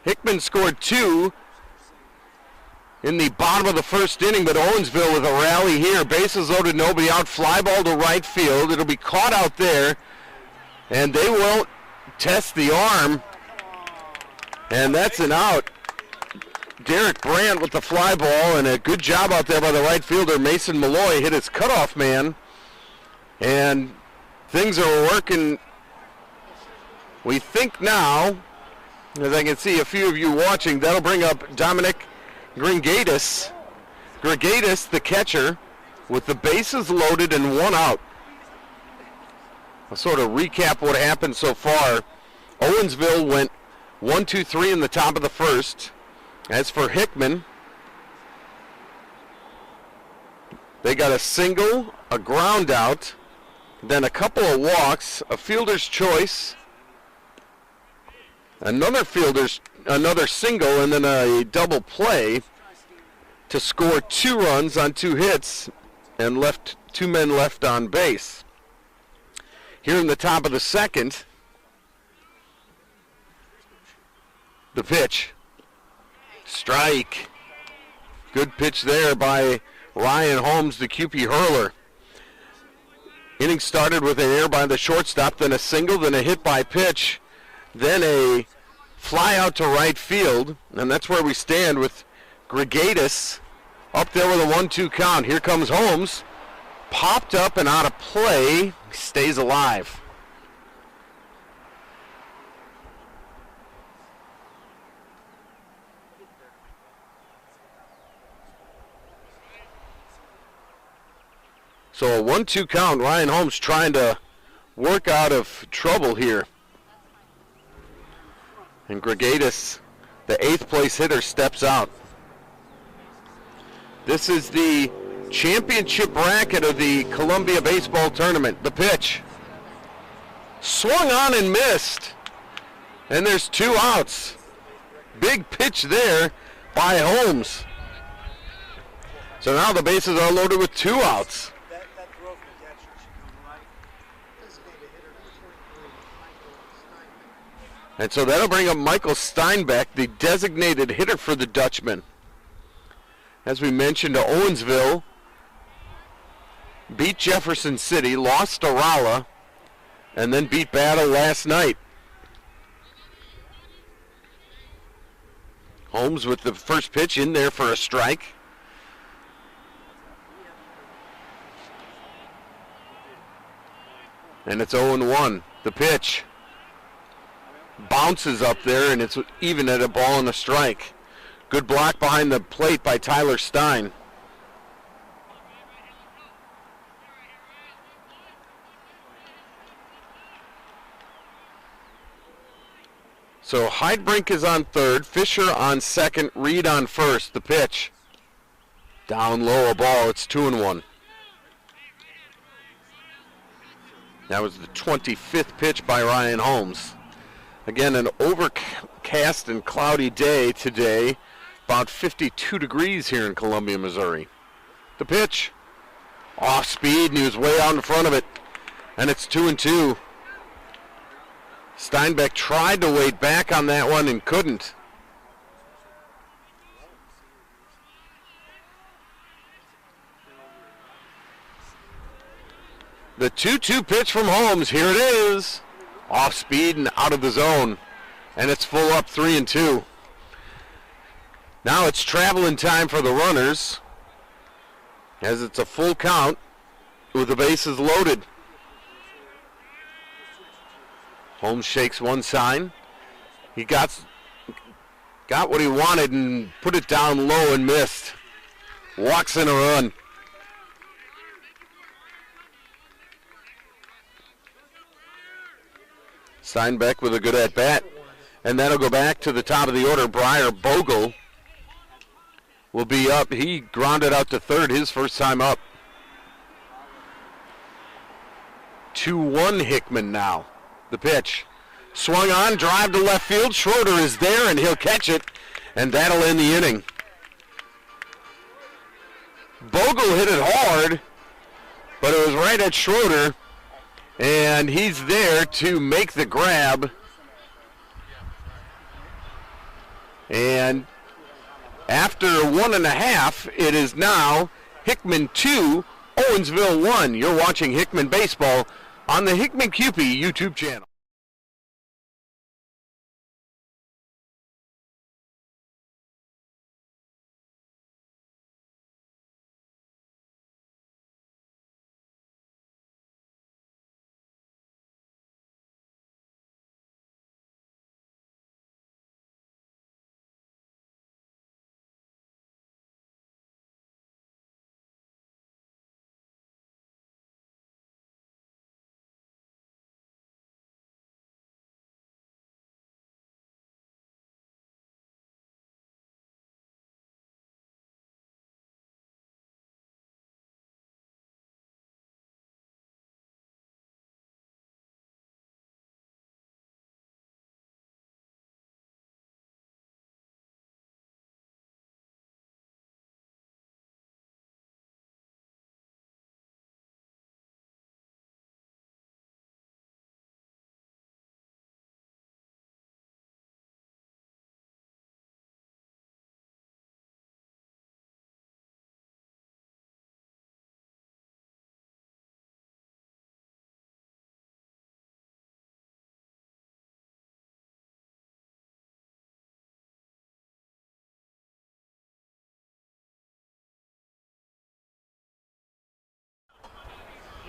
Hickman scored 2 in the bottom of the first inning, but Owensville with a rally here. Bases loaded, nobody out. Fly ball to right field. It'll be caught out there, and they won't test the arm, and that's an out. Derek Brandt with the fly ball, and a good job out there by the right fielder. Mason Malloy hit his cutoff man, and things are working, we think now, as I can see a few of you watching. That'll bring up Dominic Grigadis, the catcher, with the bases loaded and 1 out. I'll sort of recap what happened so far. Owensville went 1-2-3 in the top of the first. As for Hickman, they got a single, a ground out, then a couple of walks, a fielder's choice, another single, and then a double play to score 2 runs on 2 hits and left 2 men left on base. Here in the top of the second, the pitch. Strike. Good pitch there by Ryan Holmes, the QP hurler. Inning started with an error by the shortstop, then a single, then a hit by pitch, then a fly out to right field, and that's where we stand with Grigadis up there with a 1-2 count. Here comes Holmes. Popped up and out of play. Stays alive. So a 1-2 count. Ryan Holmes trying to work out of trouble here. And Grigadis, the 8th place hitter, steps out. This is the championship bracket of the Columbia Baseball Tournament. The pitch. Swung on and missed. And there's 2 outs. Big pitch there by Holmes. So now the bases are loaded with 2 outs. And so that'll bring up Michael Steinbeck, the designated hitter for the Dutchman. As we mentioned, Owensville beat Jefferson City, lost to Rolla, and then beat Battle last night. Holmes with the first pitch in there for a strike. And it's 0-1. The pitch bounces up there, and it's even at a ball and a strike. Good block behind the plate by Tyler Stein. So Heidbrink is on third, Fisher on second, Reed on first. The pitch. Down low, a ball. It's 2-1. That was the 25th pitch by Ryan Holmes. Again, an overcast and cloudy day today. About 52 degrees here in Columbia, Missouri. The pitch. Off speed, and he was way out in front of it. And it's 2-2. Steinbeck tried to wait back on that one and couldn't. The 2-2 pitch from Holmes. Here it is. Off speed and out of the zone. And it's full up, 3-2. Now it's traveling time for the runners, as it's a full count with the bases loaded. Holmes shakes one sign. He got what he wanted and put it down low and missed. Walks in a run. Steinbeck with a good at-bat. And that'll go back to the top of the order. Briar Bogle will be up. He grounded out to third his first time up. 2-1 Hickman now. The pitch. Swung on, drive to left field. Schroeder is there, and he'll catch it, and that'll end the inning. Bogle hit it hard, but it was right at Schroeder, and he's there to make the grab. And after 1.5, it is now Hickman 2, Owensville 1. You're watching Hickman Baseball on the Hickman Cupie YouTube channel.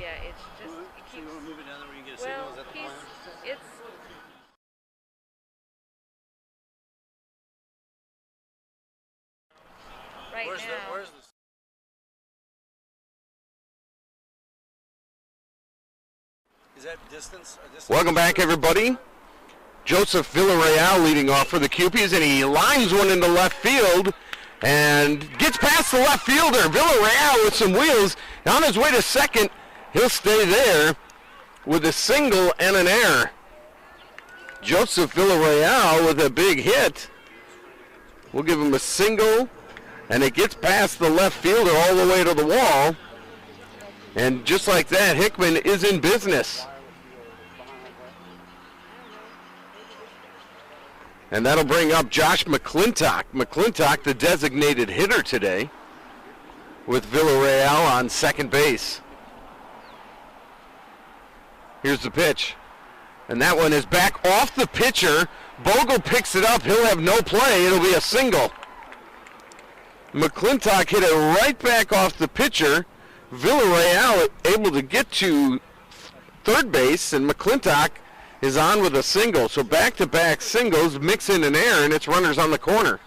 Yeah, it's just, it keeps, you want to move it down there where you can get a well, signal? Is that the plan? it's, right Where's now, where's the... Is that distance? Welcome back, everybody. Joseph Villarreal leading off for the Cupies, and he lines one into left field and gets past the left fielder. Villarreal with some wheels on his way to second. He'll stay there with a single and an error. Joseph Villarreal with a big hit. We'll give him a single, and it gets past the left fielder all the way to the wall. And just like that, Hickman is in business. And that'll bring up Josh McClintock. McClintock, the designated hitter today, with Villarreal on second base. Here's the pitch. And that one is back off the pitcher. Bogle picks it up. He'll have no play. It'll be a single. McClintock hit it right back off the pitcher. Villarreal able to get to third base, and McClintock is on with a single. So back-to-back singles, mix in an error, and it's runners on the corner.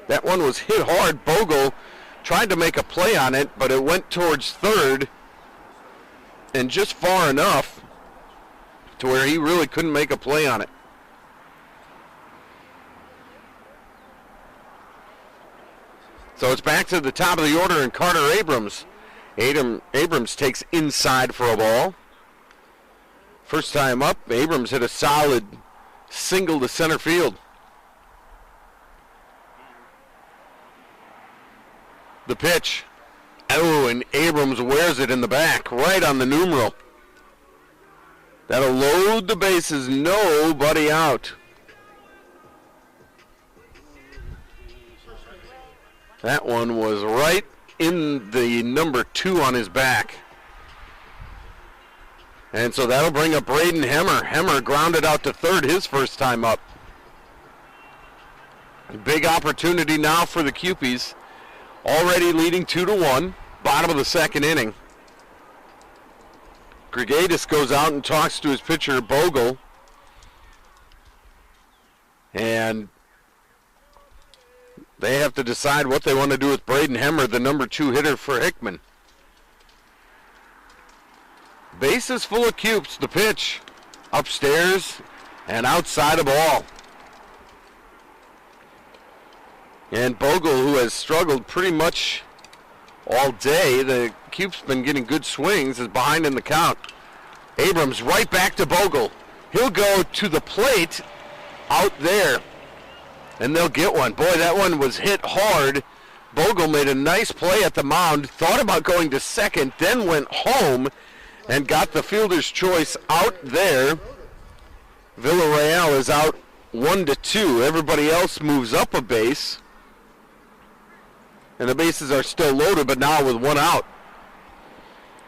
That one was hit hard. Bogle tried to make a play on it, but it went towards third and just far enough to where he really couldn't make a play on it. So it's back to the top of the order, and Carter Abrams. Abrams takes inside for a ball. First time up, Abrams hit a solid single to center field. The pitch. Oh, and Abrams wears it in the back, right on the numeral. That'll load the bases, nobody out. That one was right in the number 2 on his back. And so that'll bring up Braden Hemmer. Hemmer grounded out to third his first time up. Big opportunity now for the Cupies. Already leading 2-1. Bottom of the second inning. Grigadis goes out and talks to his pitcher, Bogle. And they have to decide what they want to do with Braden Hemmer, the number 2 hitter for Hickman. Bases full of Cupes. The pitch upstairs and outside of ball. And Bogle, who has struggled pretty much all day, the Cupe's been getting good swings, is behind in the count. Abrams right back to Bogle. He'll go to the plate out there, and they'll get one. Boy, that one was hit hard. Bogle made a nice play at the mound, thought about going to second, then went home and got the fielder's choice out there. Villarreal is out 1-2. Everybody else moves up a base. And the bases are still loaded, but now with one out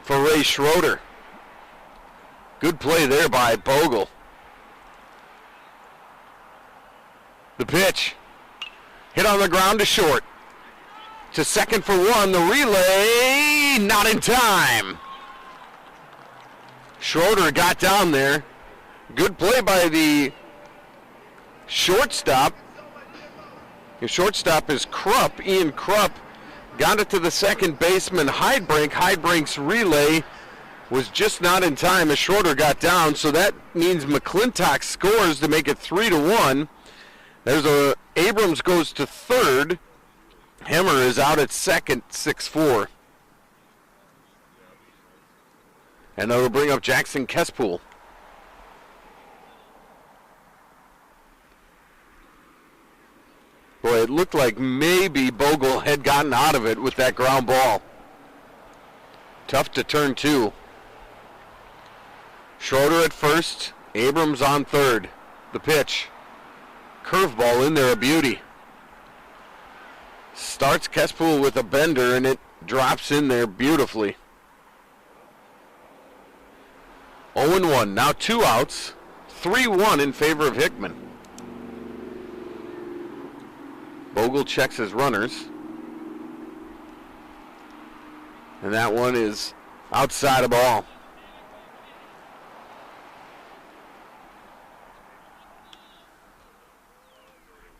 for Ray Schroeder. Good play there by Bogle. The pitch. Hit on the ground to short. To second for one. The relay, not in time. Schroeder got down there. Good play by the shortstop. The shortstop is Krupp, Ian Krupp. Got it to the second baseman, Heidbrink. Heidbrink's relay was just not in time as Schroeder got down, so that means McClintock scores to make it 3-1. There's Abrams goes to third. Hemmer is out at second, 6-4. And that'll bring up Jackson Kespool. Boy, it looked like maybe Bogle had gotten out of it with that ground ball. Tough to turn two. Schroeder at first, Abrams on third. The pitch. Curveball in there, a beauty. Starts Kespool with a bender, and it drops in there beautifully. 0-1, now 2 outs. 3-1 in favor of Hickman. Bogle checks his runners. And that one is outside of ball.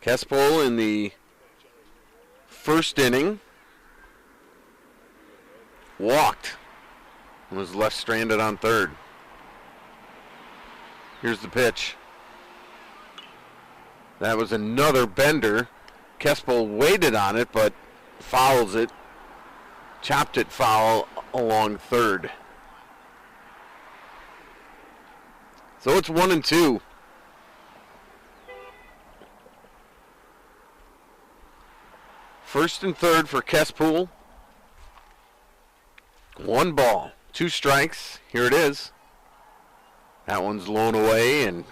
Kespool in the first inning walked and was left stranded on third. Here's the pitch. That was another bender. Kespool waited on it, but fouls it. Chopped it foul along third. So it's 1-2. First and third for Kespool. 1 ball, 2 strikes. Here it is. That one's blown away and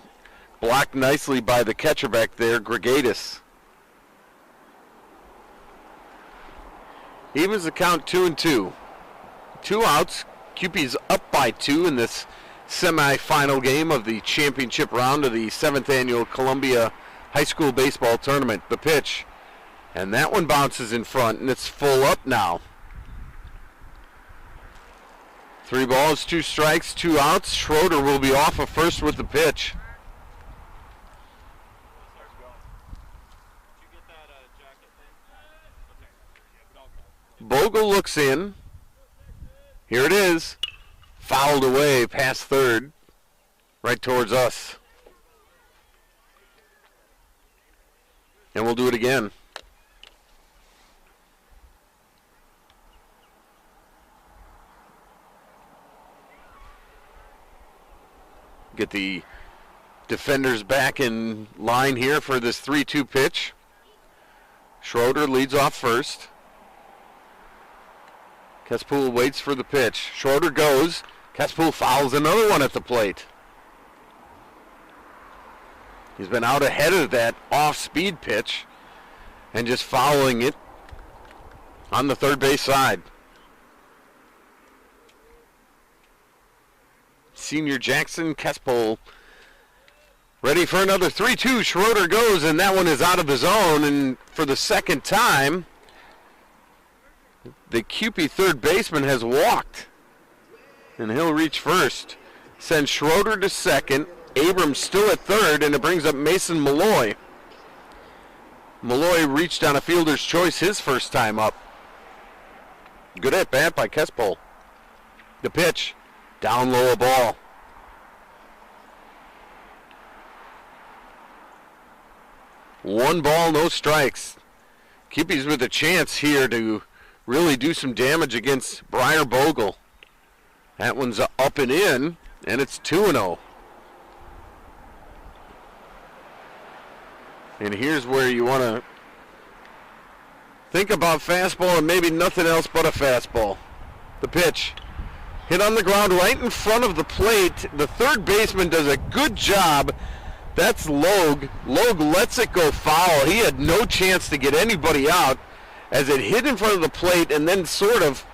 blocked nicely by the catcher back there, Grigatis. Evens the count 2-2. 2 outs. Cupie's up by 2 in this semifinal game of the championship round of the 7th annual Columbia High School Baseball Tournament. The pitch. And that one bounces in front, and it's full up now. 3 balls, 2 strikes, 2 outs. Schroeder will be off of first with the pitch. Bogle looks in. Here it is. Fouled away past third. Right towards us. And we'll do it again. Get the defenders back in line here for this 3-2 pitch. Schroeder leads off first. Kespool waits for the pitch. Schroeder goes. Kespool fouls another one at the plate. He's been out ahead of that off-speed pitch and just fouling it on the third base side. Senior Jackson Kespool ready for another 3-2. Schroeder goes, and that one is out of the zone. And for the second time, the Cupie third baseman has walked, and he'll reach first. Sends Schroeder to second. Abrams still at third, and it brings up Mason Malloy. Malloy reached on a fielder's choice his first time up. Good at bat by Kespool. The pitch, down low a ball. One ball, no strikes. Cupie's with a chance here to really do some damage against Briar Bogle. That one's up and in, and it's 2-0. And here's where you want to think about fastball and maybe nothing else but a fastball. The pitch. Hit on the ground right in front of the plate. The third baseman does a good job That's Logue. Logue lets it go foul. He had no chance to get anybody out as it hit in front of the plate and then sort of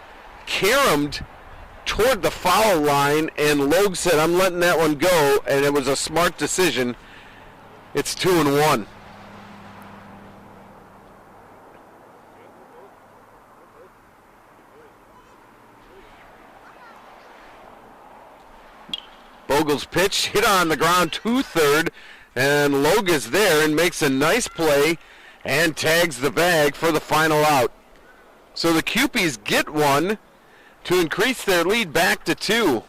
caromed toward the foul line, and Logue said, I'm letting that one go, and it was a smart decision. It's 2-1. Bogle's pitch hit on the ground to third, and Logue is there and makes a nice play and tags the bag for the final out. So the Cupies get one to increase their lead back to 2.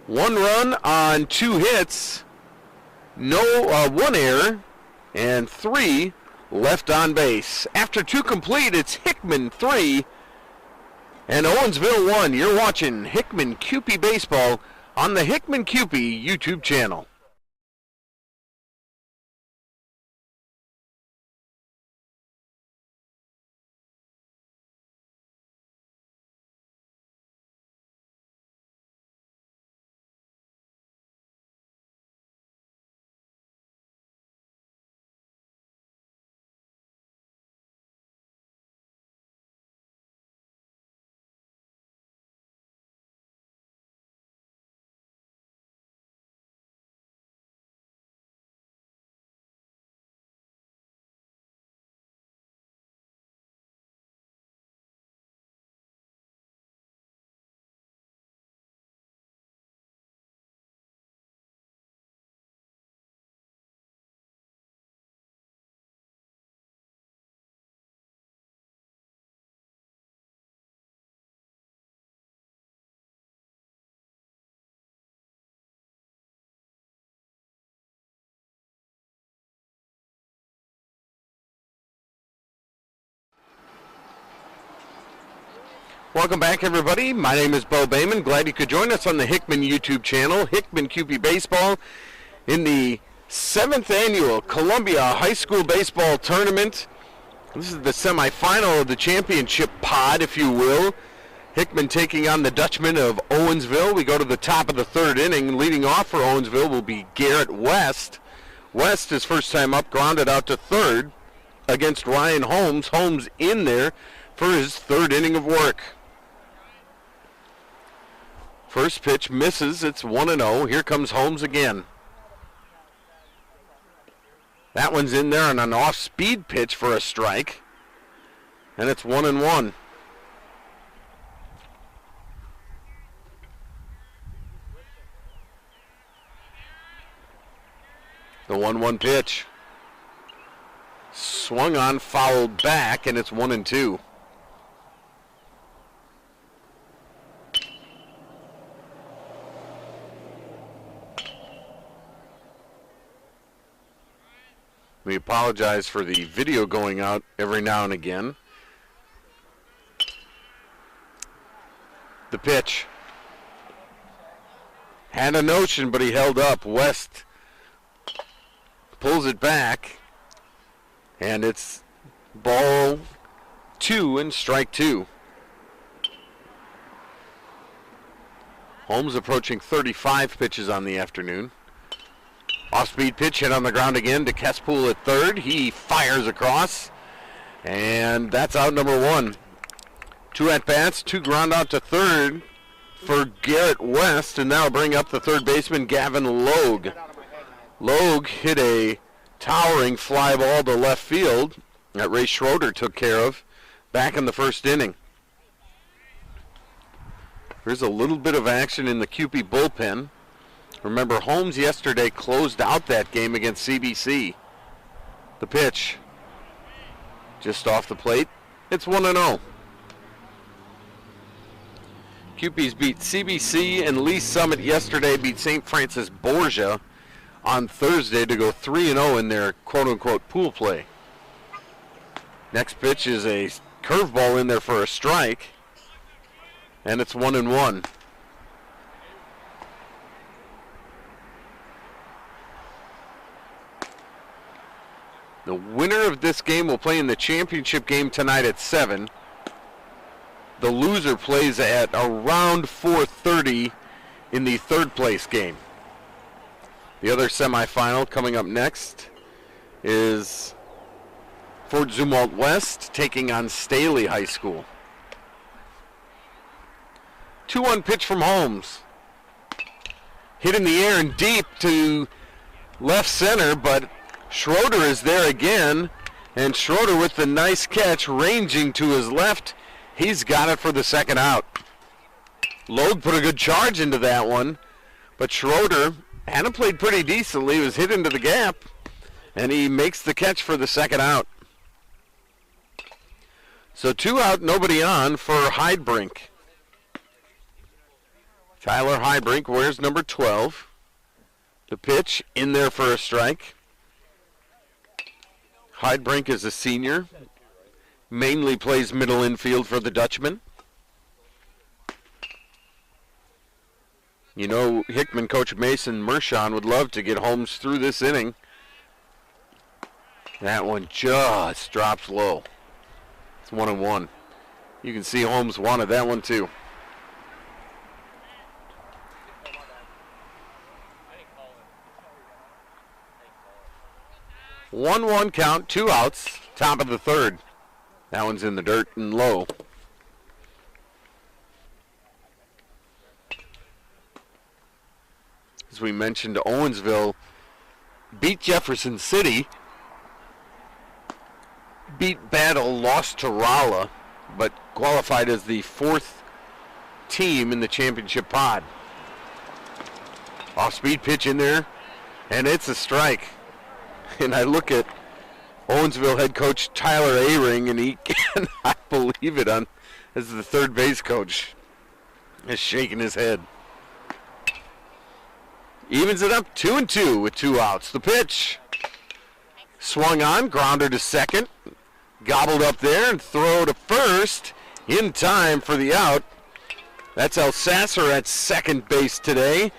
1 run on 2 hits, one error, and 3 left on base. After 2 complete, it's Hickman 3 and Owensville 1. You're watching Hickman Cupie Baseball on the Hickman Cupie YouTube channel. Welcome back, everybody. My name is Bo Bayman. Glad you could join us on the Hickman YouTube channel, Hickman Cupie Baseball, in the 7th annual Columbia High School Baseball Tournament. This is the semifinal of the championship pod, if you will. Hickman taking on the Dutchman of Owensville. We go to the top of the 3rd inning. Leading off for Owensville will be Garrett West. West, his first time up, grounded out to 3rd against Ryan Holmes. Holmes in there for his 3rd inning of work. First pitch misses. It's 1-0. Here comes Holmes again. That one's in there on an off-speed pitch for a strike. And it's 1-1. The 1-1 pitch. Swung on, fouled back, and it's 1-2. We apologize for the video going out every now and again. The pitch. Had a notion, but he held up. West pulls it back, and it's ball 2 and strike 2. Holmes approaching 35 pitches on the afternoon. Off-speed pitch hit on the ground again to Kespool at 3rd. He fires across, and that's out number 1. 2 at-bats, 2 ground out to 3rd for Garrett West, and that'll bring up the 3rd baseman, Gavin Logue. Logue hit a towering fly ball to left field that Ray Schroeder took care of back in the 1st inning. There's a little bit of action in the Cupie bullpen. Remember, Holmes yesterday closed out that game against CBC. The pitch, just off the plate. It's 1-0. Cupies beat CBC, and Lee Summit yesterday beat St. Francis Borgia on Thursday to go 3-0 in their quote-unquote pool play. Next pitch is a curveball in there for a strike, and it's 1-1. The winner of this game will play in the championship game tonight at 7. The loser plays at around 4:30 in the 3rd place game. The other semifinal coming up next is Fort Zumwalt West taking on Staley High School. 2-1 pitch from Holmes. Hit in the air and deep to left center, but Schroeder is there again, and Schroeder with the nice catch, ranging to his left. He's got it for the second out. Logue put a good charge into that one, but Schroeder hadn't played pretty decently. He was hit into the gap, and he makes the catch for the second out. So 2 out, nobody on for Heidbrink. Tyler Heidbrink wears number 12. The pitch in there for a strike. Heidbrink is a senior. Mainly plays middle infield for the Dutchman. You know, Hickman coach Mason Mershon would love to get Holmes through this inning. That one just drops low. It's 1-1. You can see Holmes wanted that one too. 1-1 count, 2 outs, top of the third. That one's in the dirt and low. As we mentioned, Owensville beat Jefferson City, beat Battle, lost to Rolla, but qualified as the 4th team in the championship pod. Off-speed pitch in there, and it's a strike. And I look at Owensville head coach Tyler Ahring, and he cannot believe it as the third base coach is shaking his head. Evens it up 2-2 with 2 outs. The pitch swung on, grounder to second, gobbled up there and throw to first in time for the out. That's Elsasser at second base today.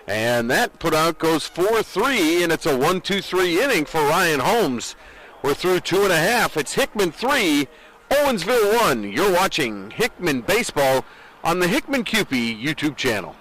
And that put out goes 4-3, and it's a 1-2-3 inning for Ryan Holmes. We're through 2.5. It's Hickman 3, Owensville 1. You're watching Hickman Baseball on the Hickman Cupie YouTube channel.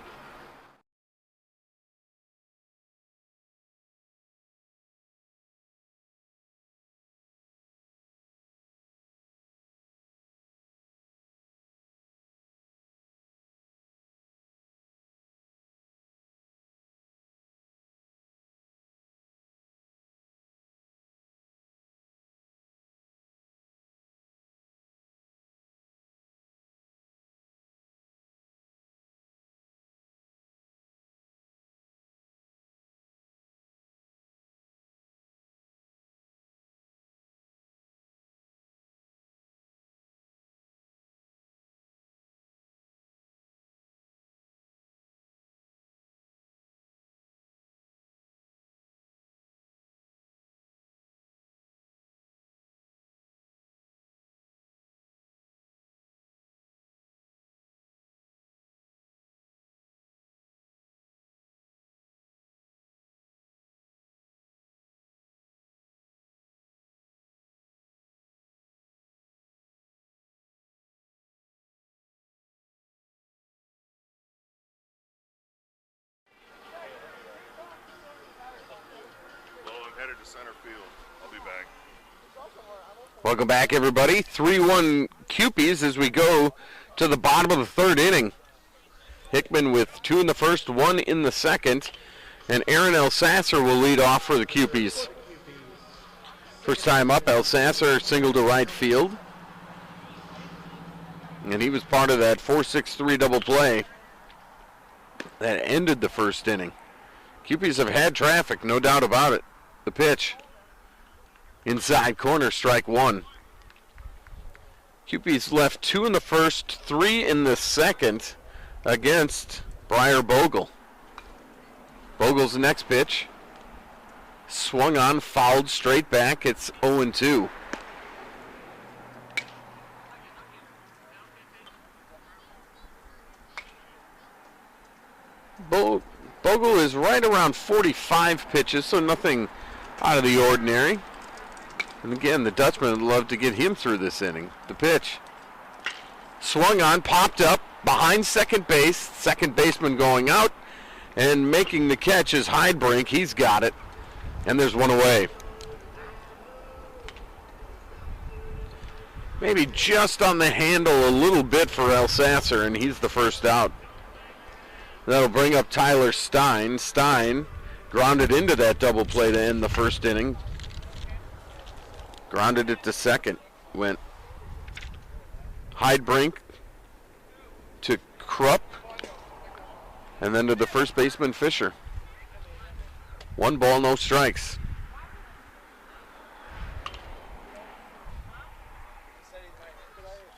Headed to center field. I'll be back. Welcome back, everybody. 3-1 Cupies as we go to the bottom of the third inning. Hickman with 2 in the first, 1 in the second, and Aaron Elsasser will lead off for the Cupies. First time up, Elsasser single to right field, and he was part of that 4-6-3 double play that ended the first inning. Cupies have had traffic, no doubt about it. The pitch. Inside corner, strike 1. Cupies left 2 in the first, 3 in the second against Briar Bogle. Bogle's next pitch. Swung on, fouled straight back. It's 0-2. Bogle is right around 45 pitches, so nothing out of the ordinary. And again, the Dutchman would love to get him through this inning. The pitch. Swung on, popped up, behind second base. Second baseman going out. And making the catch is Heidbrink. He's got it. And there's one away. Maybe just on the handle a little bit for Elsasser, and he's the first out. That'll bring up Tyler Stein. Stein grounded into that double play to end the first inning. Grounded it to second. Went Heidbrink to Krupp, and then to the first baseman, Fisher. 1 ball, no strikes.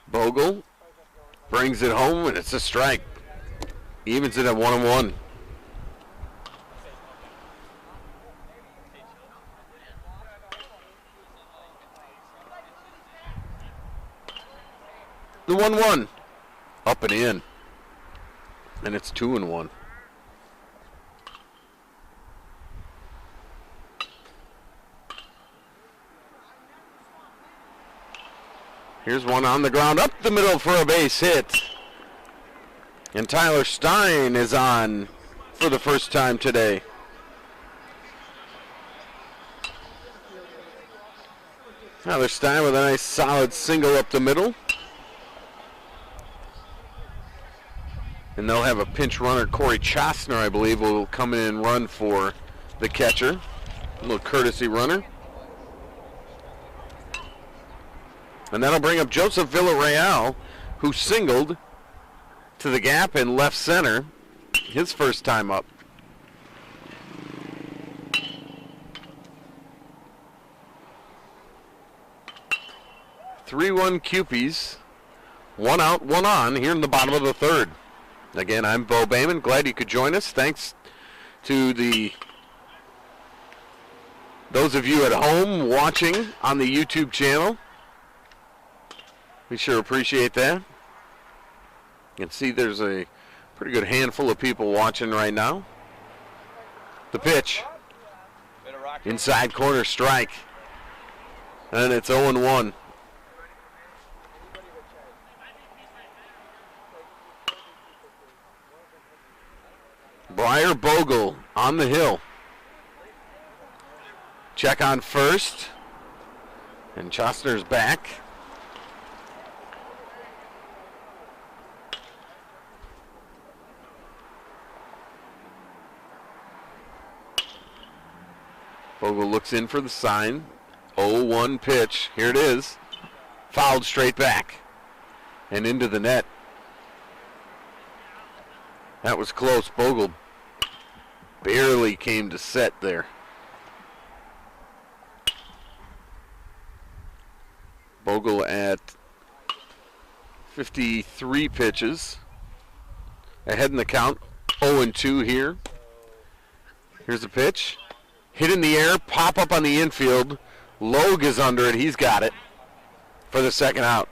Bogle brings it home, and it's a strike. Evens it at 1-1. The 1-1. Up and in. And it's 2-1. Here's one on the ground, up the middle for a base hit. And Tyler Stein is on for the first time today. Tyler Stein with a nice solid single up the middle. And they'll have a pinch runner, Corey Chostner, I believe, will come in and run for the catcher. A little courtesy runner. And that'll bring up Joseph Villarreal, who singled to the gap in left center, his first time up. Three-1 Cupies, 1 out, 1 on here in the bottom of the third. Again, I'm Bo Bayman. Glad you could join us. Thanks to those of you at home watching on the YouTube channel. We sure appreciate that. You can see there's a pretty good handful of people watching right now. The pitch. Inside corner strike. And it's 0-1. Briar Bogle on the hill. Check on first. And Chostner's back. Bogle looks in for the sign. 0-1 pitch. Here it is. Fouled straight back. And into the net. That was close. Bogle barely came to set there. Bogle at 53 pitches. Ahead in the count. 0-2 here. Here's the pitch. Hit in the air, pop up on the infield. Logue is under it. He's got it for the second out.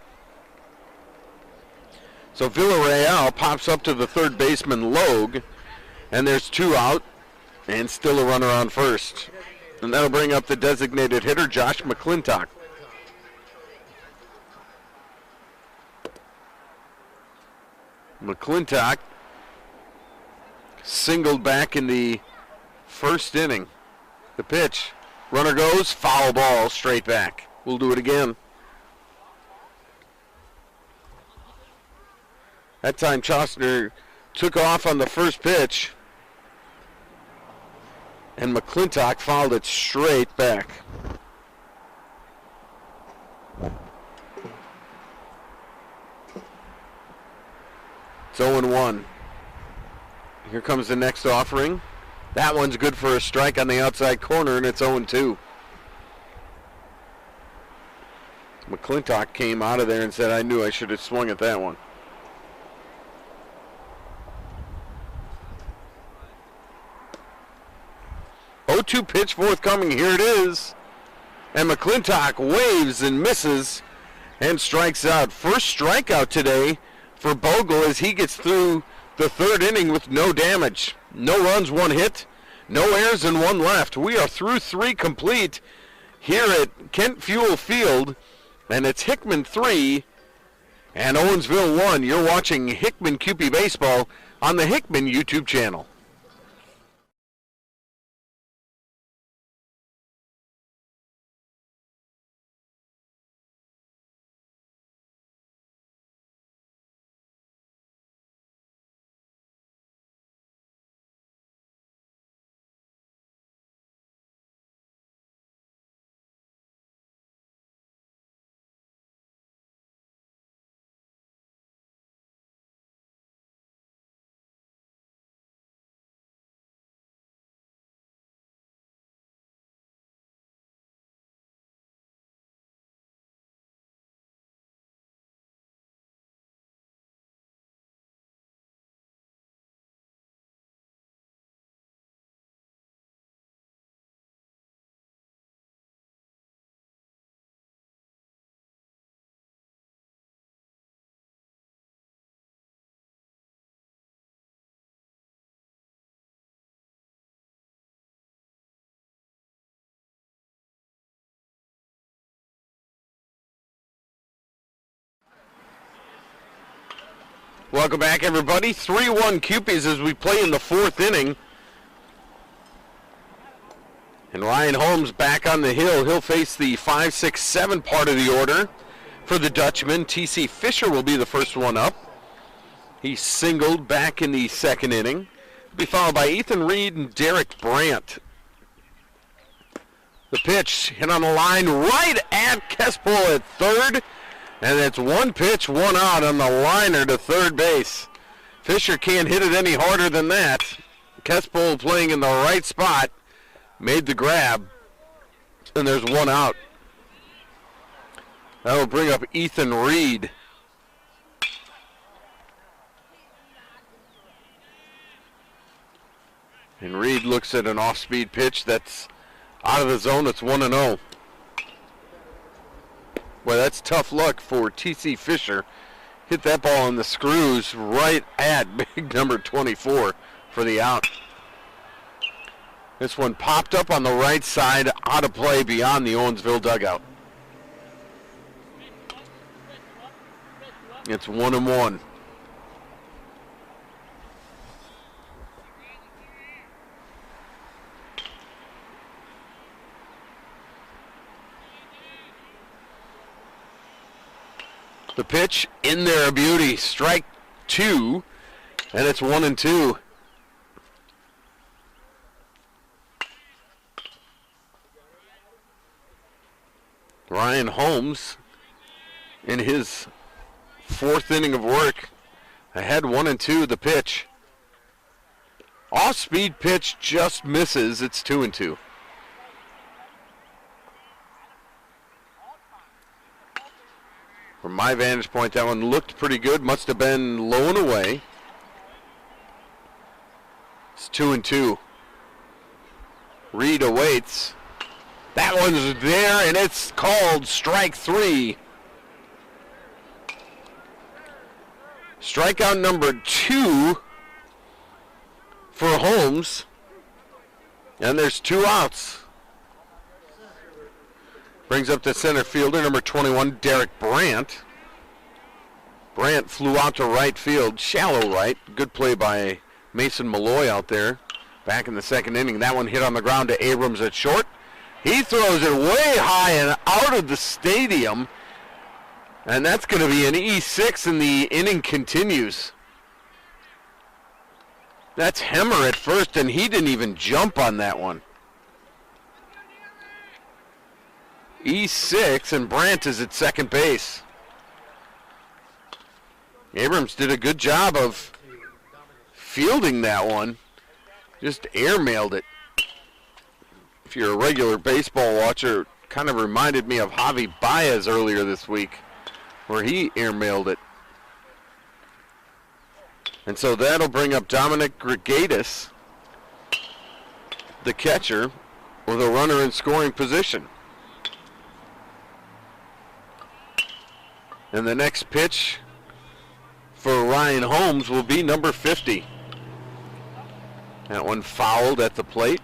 So Villarreal pops up to the third baseman, Logue, and there's 2 out and still a runner on first. And that'll bring up the designated hitter, Josh McClintock. McClintock singled back in the first inning. The pitch. Runner goes, foul ball, straight back. We'll do it again. That time Chostner took off on the first pitch. And McClintock fouled it straight back. It's 0-1. Here comes the next offering. That one's good for a strike on the outside corner, and it's 0-2. McClintock came out of there and said, I knew I should have swung at that one. .02 pitch forthcoming. Here it is. And McClintock waves and misses and strikes out. First strikeout today for Bogle as he gets through the third inning with no damage. No runs, 1 hit, no errors, and 1 left. We are through 3 complete here at Kent Fuel Field, and it's Hickman 3 and Owensville 1. You're watching Hickman QP Baseball on the Hickman YouTube channel. Welcome back, everybody. 3-1 Cupies as we play in the fourth inning. And Ryan Holmes back on the hill. He'll face the 5, 6, 7 part of the order for the Dutchman. T.C. Fisher will be the first one up. He singled back in the second inning. He'll be followed by Ethan Reed and Derek Brandt. The pitch hit on the line right at Kespel at third. And it's one pitch, one out on the liner to third base. Fisher can't hit it any harder than that. Kespel playing in the right spot. Made the grab. And there's one out. That will bring up Ethan Reed. And Reed looks at an off-speed pitch that's out of the zone. It's 1-0. Well, that's tough luck for T.C. Fisher. Hit that ball on the screws right at big number 24 for the out. This one popped up on the right side, out of play beyond the Owensville dugout. It's 1-1. The pitch in there, a beauty. Strike two, and it's 1-2. Ryan Holmes in his fourth inning of work. Ahead 1-2, the pitch. Off-speed pitch just misses. It's 2-2. From my vantage point, that one looked pretty good. Must have been low and away. It's 2-2. Reed awaits. That one's there, and it's called strike three. Strikeout number 2 for Holmes. And there's 2 outs. Brings up the center fielder, number 21, Derek Brandt. Brandt flew out to right field, shallow right. Good play by Mason Malloy out there back in the second inning. That one hit on the ground to Abrams at short. He throws it way high and out of the stadium. And that's going to be an E6, and the inning continues. That's Hemmer at first, and he didn't even jump on that one. E6, and Brandt is at second base. Abrams did a good job of fielding that one. Just airmailed it. If you're a regular baseball watcher, it kind of reminded me of Javi Baez earlier this week, where he airmailed it. And so that'll bring up Dominic Grigatis, the catcher, with a runner in scoring position. And the next pitch for Ryan Holmes will be number 50. That one fouled at the plate.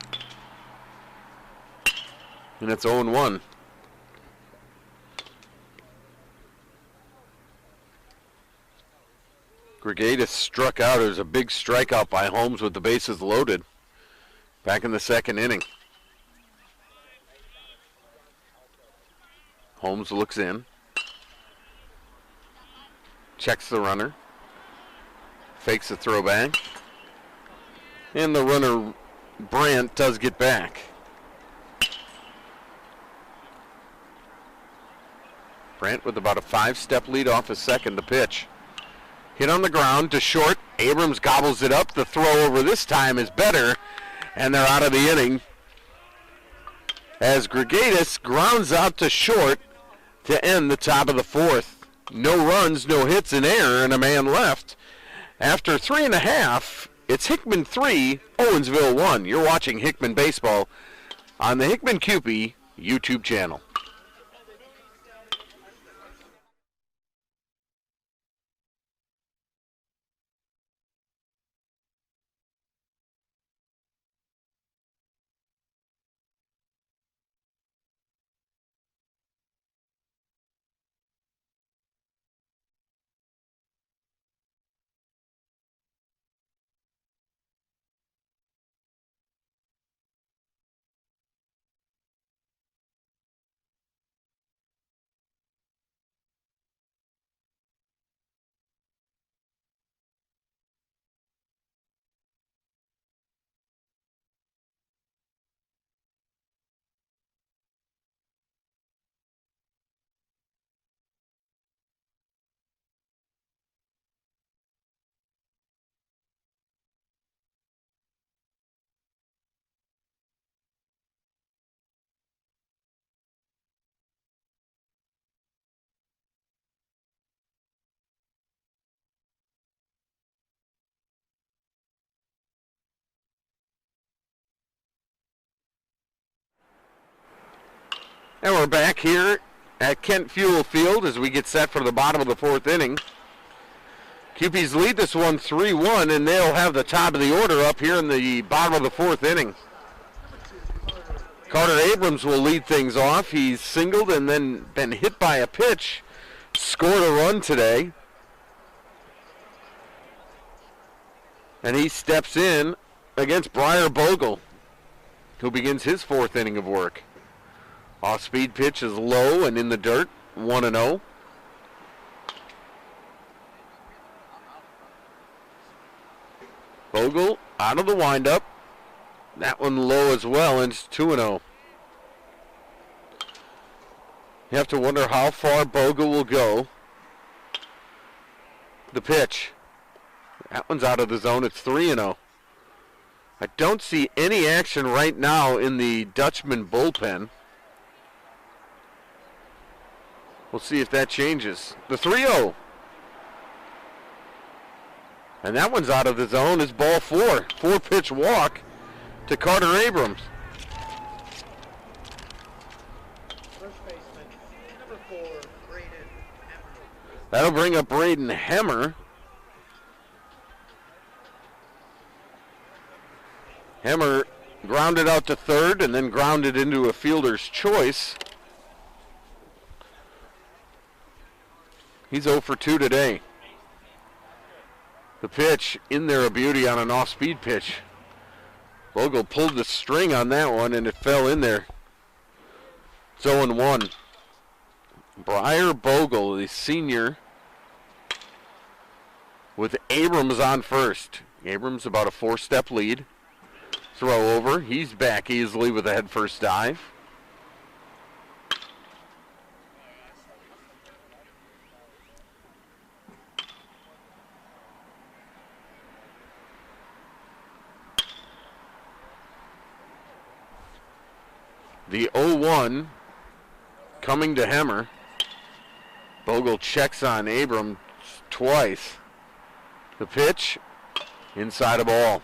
And it's 0-1. Grigatis struck out. It was a big strikeout by Holmes with the bases loaded back in the second inning. Holmes looks in. Checks the runner. Fakes the throwback. And the runner, Brandt, does get back. Brandt with about a 5-step lead off his second to pitch. Hit on the ground to short. Abrams gobbles it up. The throw over this time is better. And they're out of the inning. As Grigatis grounds out to short to end the top of the fourth. No runs, no hits in air, and a man left. After 3.5, it's Hickman 3, Owensville 1. You're watching Hickman Baseball on the Hickman Cupie YouTube channel. And we're back here at Kent Fuel Field as we get set for the bottom of the fourth inning. Cupies lead this one 3-1, and they'll have the top of the order up here in the bottom of the fourth inning. Carter Abrams will lead things off. He's singled and then been hit by a pitch. Scored a run today. And he steps in against Briar Bogle, who begins his fourth inning of work. Off-speed pitch is low and in the dirt, 1-0. Bogle out of the windup. That one low as well, and it's 2-0. You have to wonder how far Bogle will go. The pitch. That one's out of the zone. It's 3-0. I don't see any action right now in the Dutchman bullpen. We'll see if that changes. The 3-0. And that one's out of the zone. It's ball 4. 4-pitch walk to Carter Abrams. First baseman, number 4, Braden Hemmer. That'll bring up Braden Hemmer. Hemmer grounded out to third and then grounded into a fielder's choice. He's 0 for 2 today. The pitch in there, a beauty on an off-speed pitch. Bogle pulled the string on that one and it fell in there. It's 0-1. Briar Bogle, the senior, with Abrams on first. Abrams about a 4-step lead. Throw over. He's back easily with a head-first dive. The 0-1 coming to Hemmer. Bogle checks on Abrams twice. The pitch, inside a ball.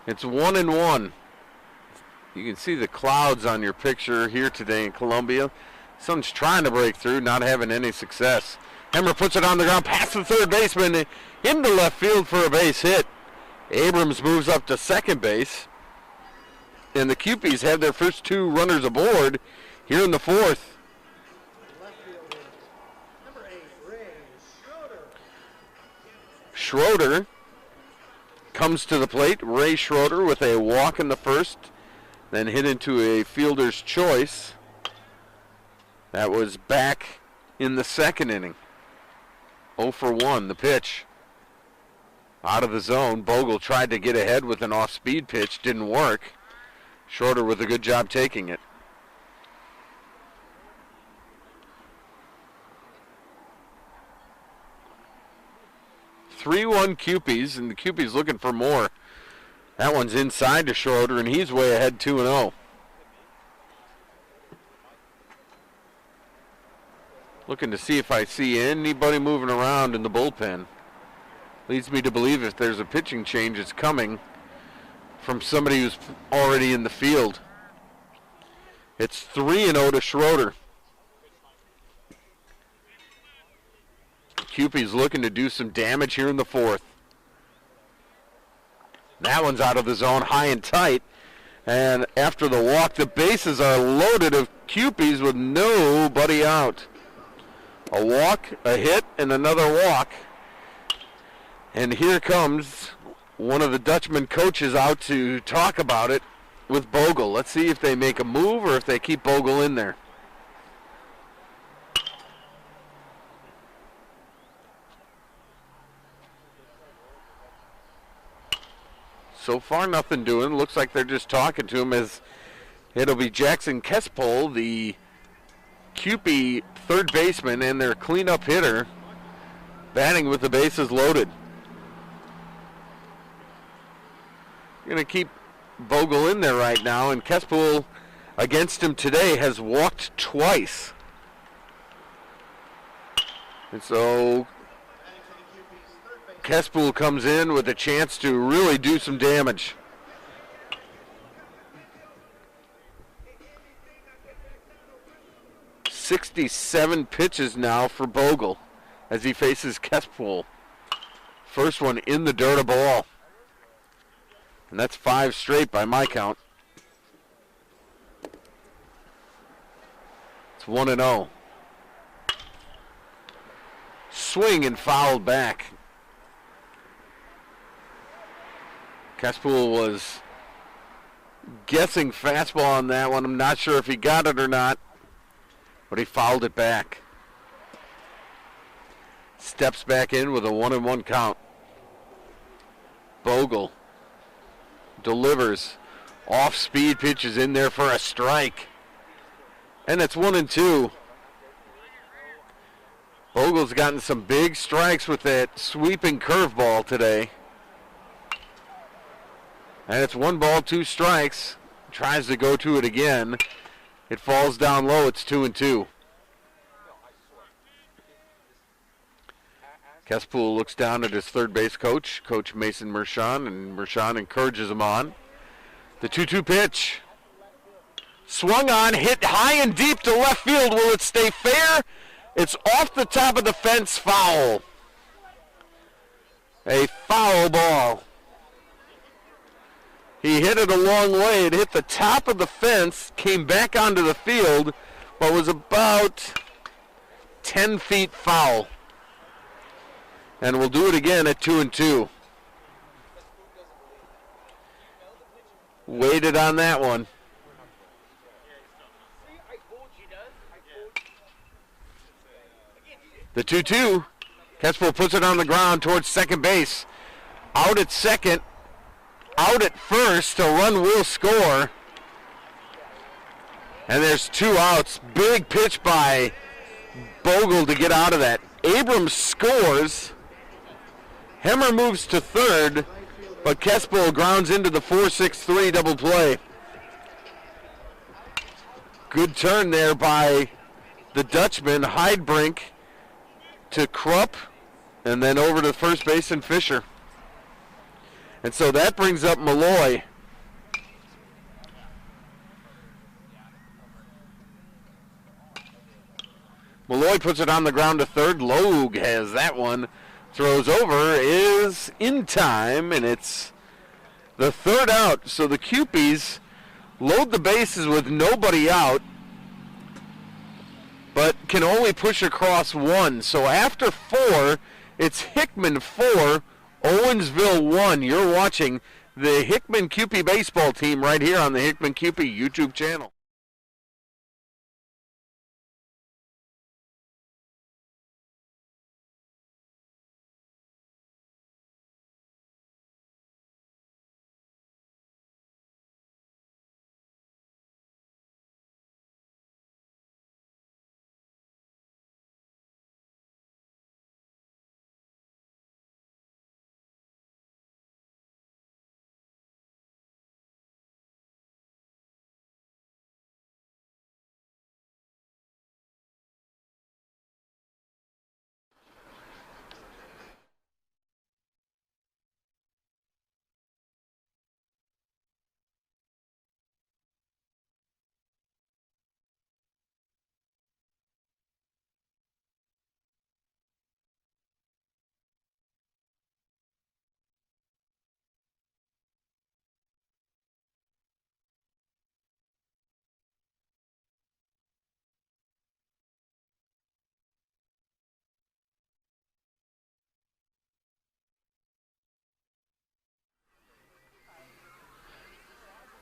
It's 1-1. You can see the clouds on your picture here today in Columbia. Sun's trying to break through, not having any success. Hemmer puts it on the ground past the third baseman, into left field for a base hit. Abrams moves up to second base. And the Cupies have their first 2 runners aboard here in the fourth. Left fielder, number 8, Ray Schroeder. Schroeder comes to the plate. Ray Schroeder with a walk in the first, then hit into a fielder's choice. That was back in the second inning. 0 for 1, the pitch. Out of the zone. Bogle tried to get ahead with an off-speed pitch. Didn't work. Schroeder with a good job taking it. (3-1) Cupies, and the Cupies looking for more. That one's inside to Schroeder, and he's way ahead 2-0. Looking to see if I see anybody moving around in the bullpen. Leads me to believe if there's a pitching change, it's coming from somebody who's already in the field. It's 3-0 to Schroeder. Cupies looking to do some damage here in the fourth. That one's out of the zone, high and tight. And after the walk, the bases are loaded of Cupies with nobody out. A walk, a hit, and another walk. And here comes one of the Dutchman coaches out to talk about it with Bogle. Let's see if they make a move or if they keep Bogle in there. So far, nothing doing. Looks like they're just talking to him, as it'll be Jackson Kespole, the Cupie third baseman and their cleanup hitter, batting with the bases loaded. Going to keep Bogle in there right now, and Kespole against him today has walked twice. And so Kespool comes in with a chance to really do some damage. "67 pitches now for Bogle as he faces Kespool. First one in the dirt, a ball. And that's 5 straight by my count. It's 1-0. Swing and fouled back. Kespool was guessing fastball on that one. I'm not sure if he got it or not, but he fouled it back. Steps back in with a 1-1 count. Bogle delivers. Off-speed pitches in there for a strike. And it's 1-2. Bogle's gotten some big strikes with that sweeping curveball today. And it's 1 ball, 2 strikes. Tries to go to it again. It falls down low. It's 2-2. Kespool looks down at his third base coach, Coach Mason Mershon, and Mershon encourages him on. The 2-2 pitch. Swung on, hit high and deep to left field. Will it stay fair? It's off the top of the fence, foul. A foul ball. He hit it a long way. It hit the top of the fence, came back onto the field, but was about 10 feet foul. And we'll do it again at 2-2. Waited on that one. The 2-2. Kespool puts it on the ground towards second base. Out at second. Out at first. A run will score. And there's 2 outs. Big pitch by Bogle to get out of that. Abrams scores. Hemmer moves to third, but Kespool grounds into the 4-6-3 double play. Good turn there by the Dutchman, Heidbrink to Krupp, and then over to first baseman Fisher. And so that brings up Malloy. Malloy puts it on the ground to third. Logue has that one. Throws over, is in time, and it's the 3rd out. So the Cupies load the bases with nobody out, but can only push across 1. So after 4, it's Hickman 4, Owensville 1. You're watching the Hickman Cupie baseball team right here on the Hickman Cupie YouTube channel.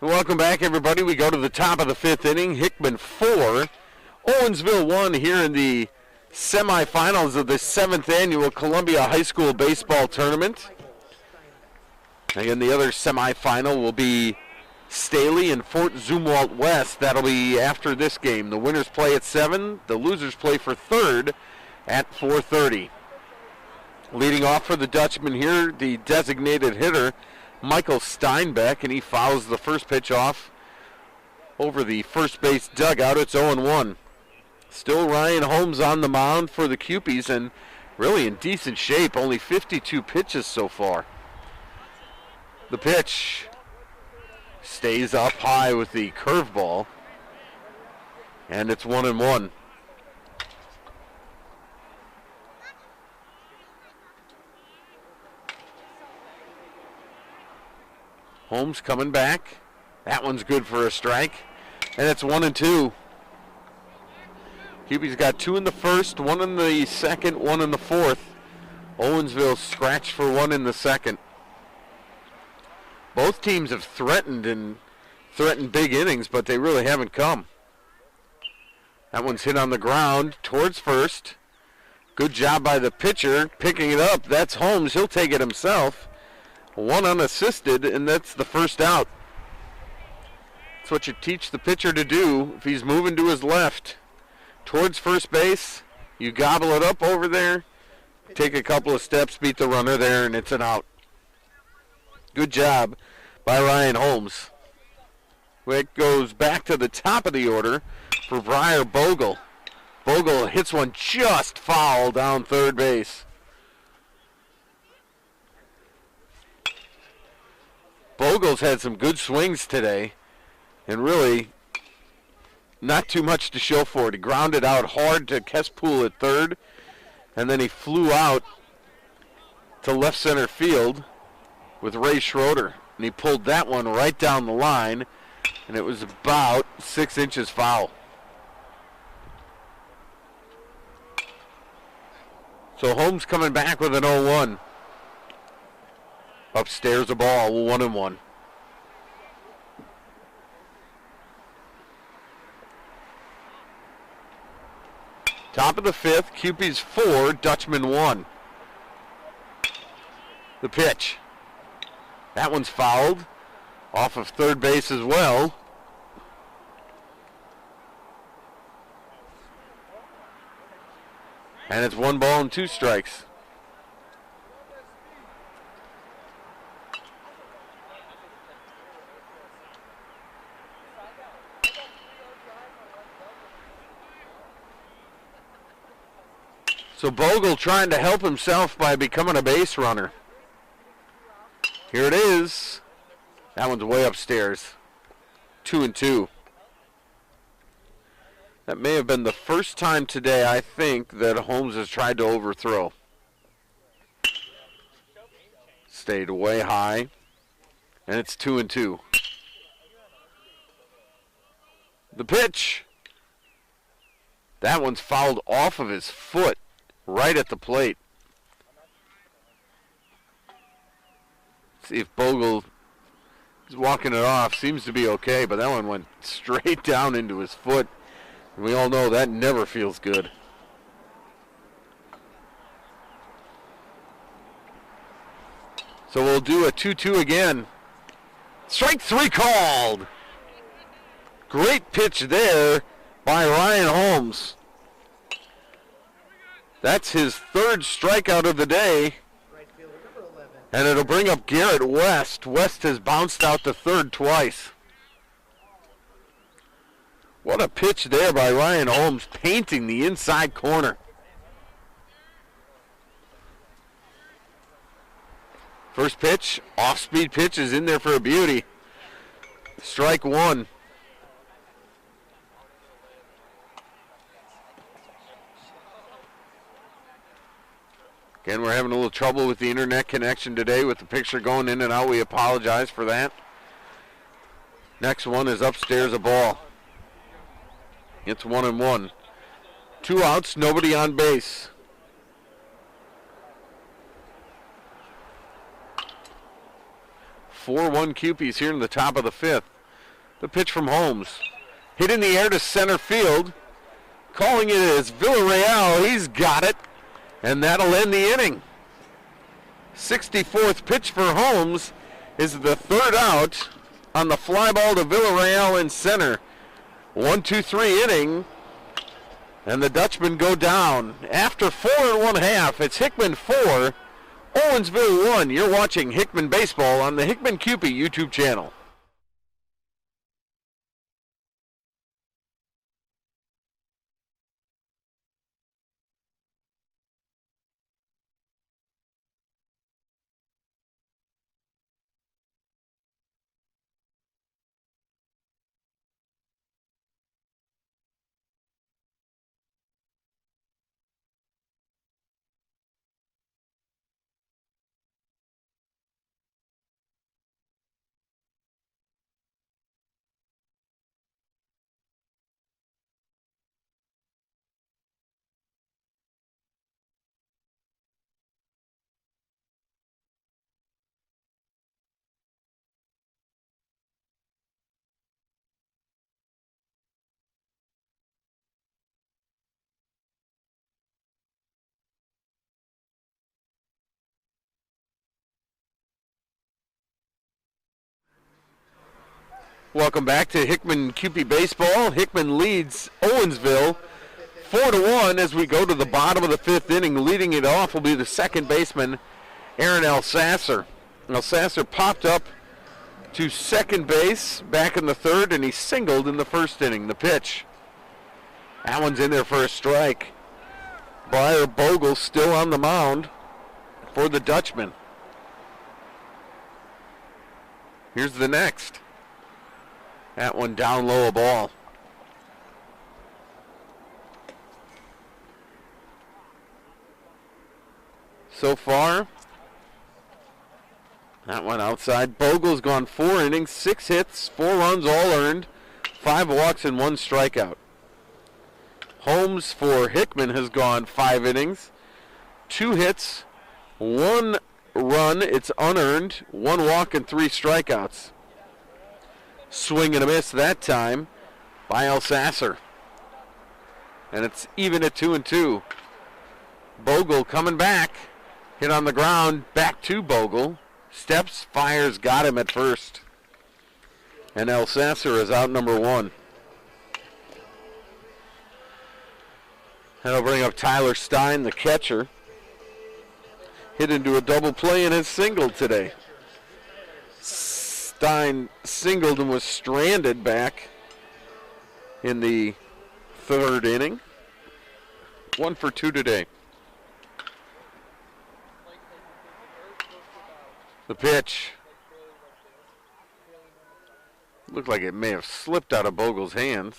Welcome back, everybody. We go to the top of the 5th inning. Hickman 4, Owensville 1 here in the semifinals of the 7th annual Columbia High School Baseball Tournament. Again, the other semifinal will be Staley and Fort Zumwalt West. That'll be after this game. The winners play at 7. The losers play for 3rd at 4:30. Leading off for the Dutchman here, the designated hitter, Michael Steinbeck, and he fouls the first pitch off over the first base dugout. It's 0-1. Still Ryan Holmes on the mound for the Cupies, and really in decent shape. Only 52 pitches so far. The pitch stays up high with the curveball, and it's 1-1. Holmes coming back. That one's good for a strike, and it's 1-2. Cupie's got 2 in the first, 1 in the second, 1 in the fourth. Owensville scratched for 1 in the second. Both teams have threatened big innings, but they really haven't come. That one's hit on the ground towards first. Good job by the pitcher picking it up. That's Holmes. He'll take it himself. 1 unassisted, and that's the first out. That's what you teach the pitcher to do. If he's moving to his left towards first base, you gobble it up over there, take a couple of steps, beat the runner there, and it's an out. Good job by Ryan Holmes. It goes back to the top of the order for Briar Bogle. Bogle hits one just foul down third base. Bogle's had some good swings today, and really not too much to show for it. He grounded out hard to Kespool at third, and then he flew out to left center field with Ray Schroeder, and he pulled that one right down the line, and it was about 6 inches foul. So Holmes coming back with an 0-1. Upstairs a ball, 1-1. Top of the fifth, Cupie's 4, Dutchman 1. The pitch. That one's fouled off of third base as well. And it's 1 ball and 2 strikes. So Bogle trying to help himself by becoming a base runner. Here it is. That one's way upstairs. 2-2. That may have been the first time today, I think, that Holmes has tried to overthrow. Stayed way high. And it's 2-2. The pitch. That one's fouled off of his foot. Right at the plate. See if Bogle is walking it off. Seems to be okay, but that one went straight down into his foot. And we all know that never feels good. So we'll do a 2-2 again. Strike 3 called. Great pitch there by Ryan Holmes. That's his 3rd strikeout of the day. And it'll bring up Garrett West. West has bounced out to third twice. What a pitch there by Ryan Holmes, painting the inside corner. First pitch, off-speed pitch is in there for a beauty. Strike 1. Again, we're having a little trouble with the internet connection today with the picture going in and out. We apologize for that. Next one is upstairs a ball. It's 1-1. 2 outs, nobody on base. Four-1 Cupies here in the top of the 5th. The pitch from Holmes. Hit in the air to center field. Calling it is Villarreal. He's got it. And that'll end the inning. 64th pitch for Holmes is the 3rd out on the fly ball to Villarreal in center. 1-2-3 inning. And the Dutchmen go down. After 4 1/2, it's Hickman 4, Owensville 1. You're watching Hickman Baseball on the Hickman Cupie YouTube channel. Welcome back to Hickman QP Baseball. Hickman leads Owensville 4-1 as we go to the bottom of the 5th inning. Leading it off will be the second baseman, Aaron Elsasser. Elsasser popped up to second base back in the 3rd, and he singled in the 1st inning. The pitch. That one's in there for a strike. Briar Bogle still on the mound for the Dutchman. Here's the next. That one down low, a ball. So far, that one outside. Bogle's gone 4 innings, 6 hits, 4 runs all earned, 5 walks and 1 strikeout. Holmes for Hickman has gone 5 innings, 2 hits, 1 run, it's unearned, 1 walk and 3 strikeouts. Swing and a miss that time by Elsasser. And it's even at 2-2. Bogle coming back. Hit on the ground, back to Bogle. Steps, fires, got him at first. And Elsasser is out number 1. That'll bring up Tyler Stein, the catcher. Hit into a double play and has singled today. Stein singled and was stranded back in the 3rd inning. 1 for 2 today. The pitch. Looked like it may have slipped out of Bogle's hands.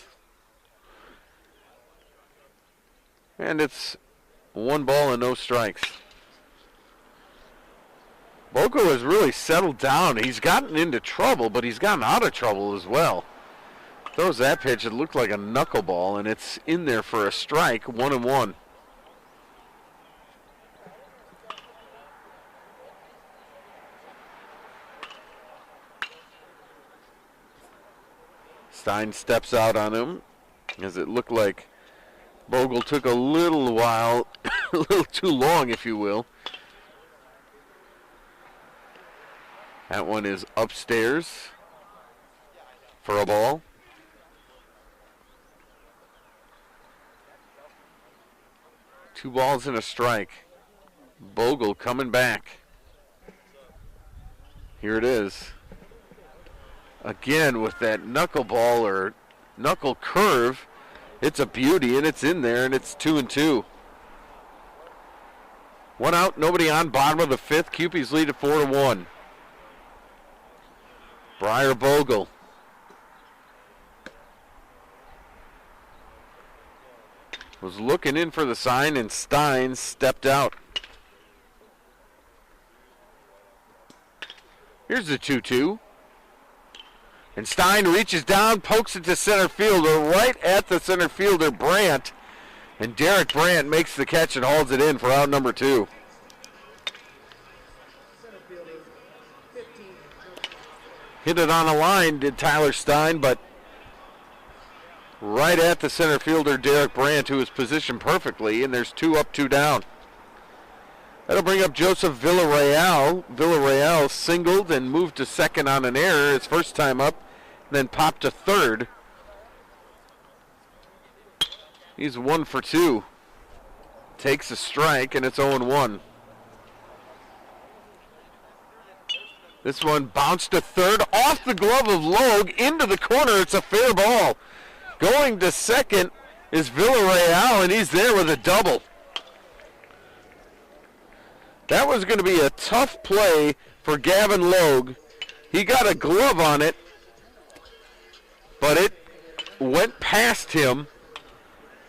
And it's 1 ball and no strikes. Bogle has really settled down. He's gotten into trouble, but he's gotten out of trouble as well. Throws that pitch, it looked like a knuckleball, and it's in there for a strike, 1-1. Stein steps out on him, as it looked like Bogle took a little while, a little too long, if you will. That one is upstairs for a ball. Two balls and a strike. Bogle coming back. Here it is. Again with that knuckleball or knuckle curve. It's a beauty, and it's in there, and it's 2-2. 1 out, nobody on, bottom of the 5th. Cupie's lead at 4-1. Briar Bogle. Was looking in for the sign, and Stein stepped out. Here's the 2-2. And Stein reaches down, pokes it to center fielder, right at the center fielder, Brandt. And Derek Brandt makes the catch and hauls it in for out number 2. Hit it on a line, did Tyler Stein, but right at the center fielder, Derek Brandt, who is positioned perfectly, and there's 2 up, 2 down. That'll bring up Joseph Villarreal. Villarreal singled and moved to second on an error his first time up, then popped to third. He's 1 for 2. Takes a strike, and it's 0-1. This one bounced to third, off the glove of Logue, into the corner. It's a fair ball. Going to second is Villarreal, and he's there with a double. That was going to be a tough play for Gavin Logue. He got a glove on it, but it went past him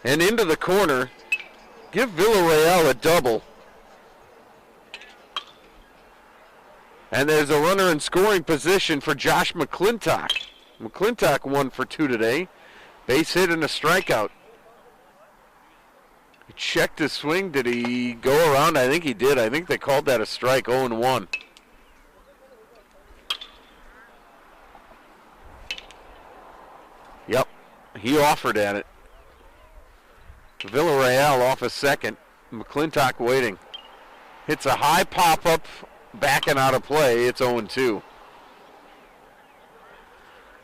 and into the corner. Give Villarreal a double. And there's a runner in scoring position for Josh McClintock. McClintock 1 for 2 today. Base hit and a strikeout. He checked his swing. Did he go around? I think he did. I think they called that a strike, 0-1. Yep, he offered at it. Villarreal off a second. McClintock waiting. Hits a high pop-up, backing out of play. It's 0-2.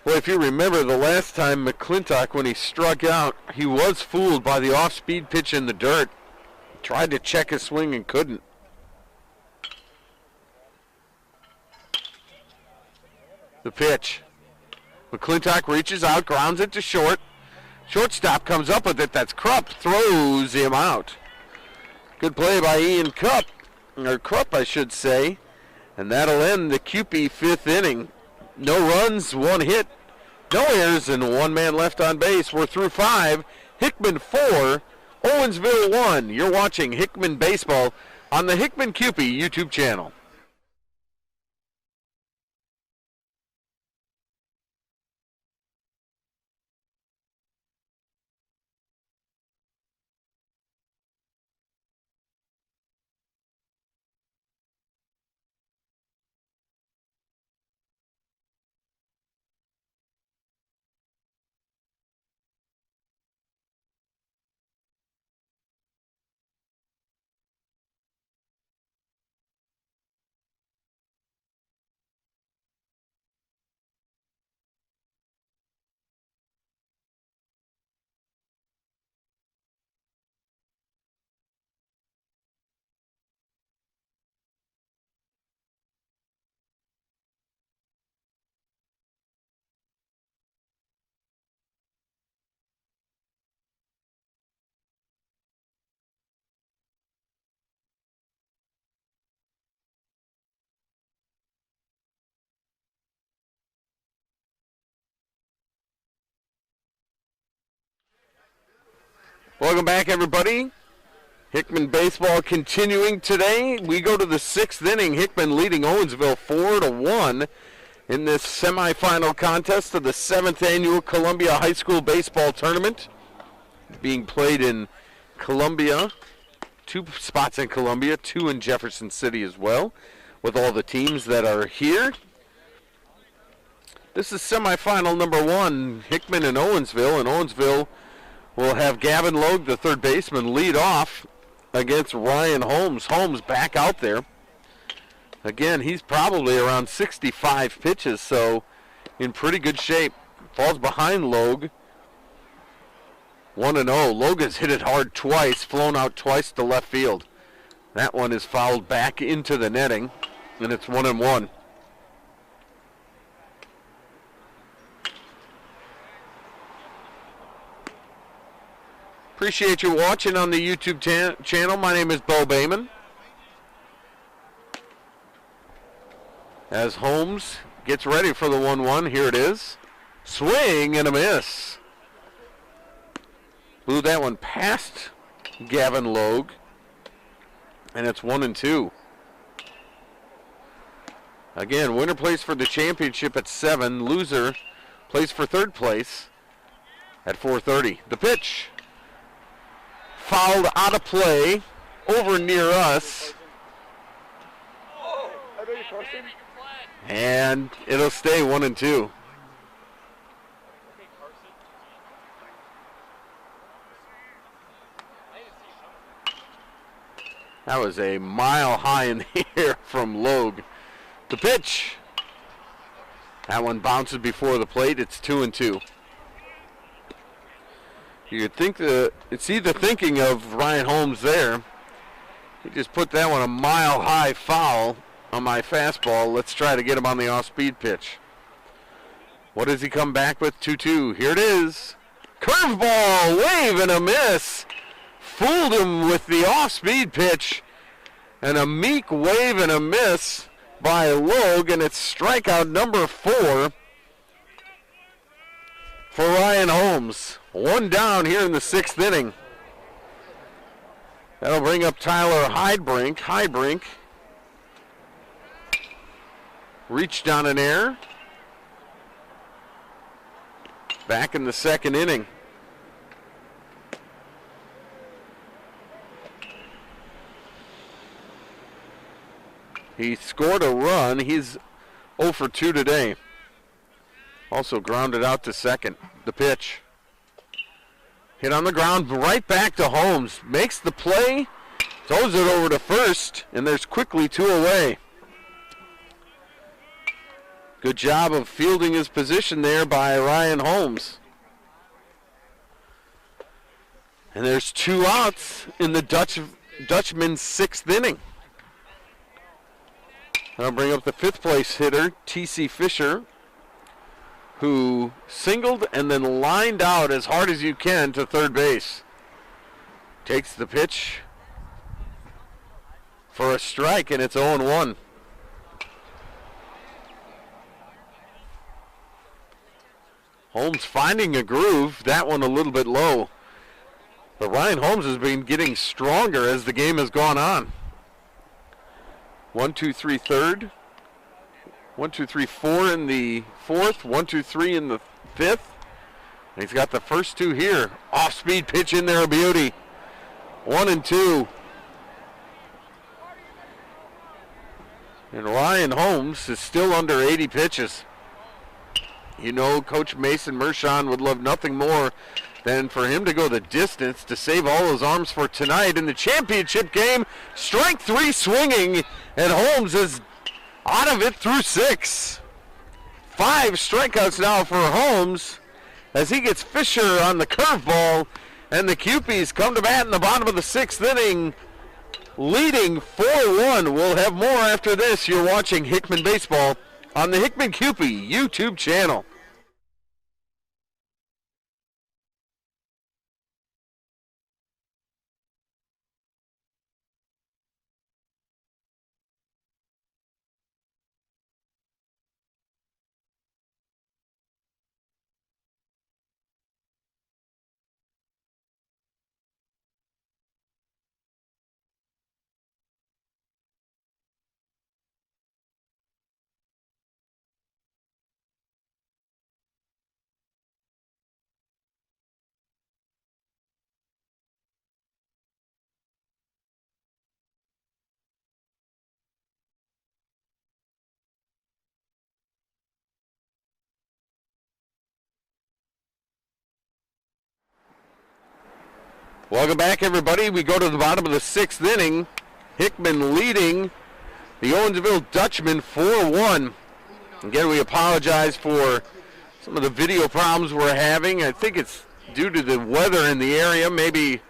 Well, if you remember the last time McClintock, when he struck out, he was fooled by the off-speed pitch in the dirt. Tried to check his swing and couldn't. The pitch. McClintock reaches out, grounds it to short. Shortstop comes up with it. That's Krupp. Throws him out. Good play by Ian Krupp, I should say. And that'll end the CUPE 5th inning. No runs, 1 hit, no errors, and 1 man left on base. We're through 5. Hickman 4, Owensville 1. You're watching Hickman Baseball on the Hickman CUPE YouTube channel. Welcome back, everybody. Hickman Baseball continuing today. We go to the 6th inning. Hickman leading Owensville 4-1 in this semifinal contest of the 7th annual Columbia High School Baseball Tournament. Being played in Columbia, 2 spots in Columbia, 2 in Jefferson City as well, with all the teams that are here. This is semifinal number 1, Hickman and Owensville, and Owensville will have Gavin Logue, the third baseman, lead off against Ryan Holmes. Holmes back out there. Again, he's probably around 65 pitches, so in pretty good shape. Falls behind Logue. 1-0. Logue has hit it hard twice, flown out twice to left field. That one is fouled back into the netting, and it's 1-1. Appreciate you watching on the YouTube channel. My name is Bo Bayman. As Holmes gets ready for the 1-1, here it is. Swing and a miss. Blew that one past Gavin Logue. And it's 1-2. Again, winner plays for the championship at 7. Loser plays for 3rd place at 4:30. The pitch. Fouled out of play, over near us. And it'll stay 1-2. That was a mile high in the air from Logue. The pitch. That one bounces before the plate. It's 2-2. You'd think that it's either thinking of Ryan Holmes there. He just put that one a mile high foul on my fastball. Let's try to get him on the off-speed pitch. What does he come back with? 2-2. Here it is. Curveball, wave and a miss. Fooled him with the off-speed pitch. And a meek wave and a miss by Logue, and it's strikeout number 4 for Ryan Holmes. 1 down here in the 6th inning. That'll bring up Tyler Highbrink. Reached on an error. Back in the 2nd inning. He scored a run. He's 0 for 2 today. Also grounded out to 2nd. The pitch. Hit on the ground, right back to Holmes. Makes the play, throws it over to 1st, and there's quickly 2 away. Good job of fielding his position there by Ryan Holmes. And there's 2 outs in the Dutchman's 6th inning. I'll bring up the 5th place hitter, T.C. Fisher, who singled and then lined out as hard as you can to third base. Takes the pitch for a strike, and it's 0-1. Holmes finding a groove, that one a little bit low. But Ryan Holmes has been getting stronger as the game has gone on. 1, 2, 3, third. 1, 2, 3, 4 in the 4th. 1, 2, 3 in the 5th. And he's got the first 2 here. Off-speed pitch in there, a beauty. 1 and 2. And Ryan Holmes is still under 80 pitches. You know, Coach Mason Mershon would love nothing more than for him to go the distance to save all his arms for tonight in the championship game. Strike 3 swinging, and Holmes is out of it through 6. 5 strikeouts now for Holmes as he gets Fisher on the curveball, and the Cupies come to bat in the bottom of the 6th inning, leading 4-1. We'll have more after this. You're watching Hickman Baseball on the Hickman Cupie YouTube channel. Welcome back, everybody. We go to the bottom of the 6th inning. Hickman leading the Owensville Dutchmen 4-1. Again, we apologize for some of the video problems we're having. I think it's due to the weather in the area, maybe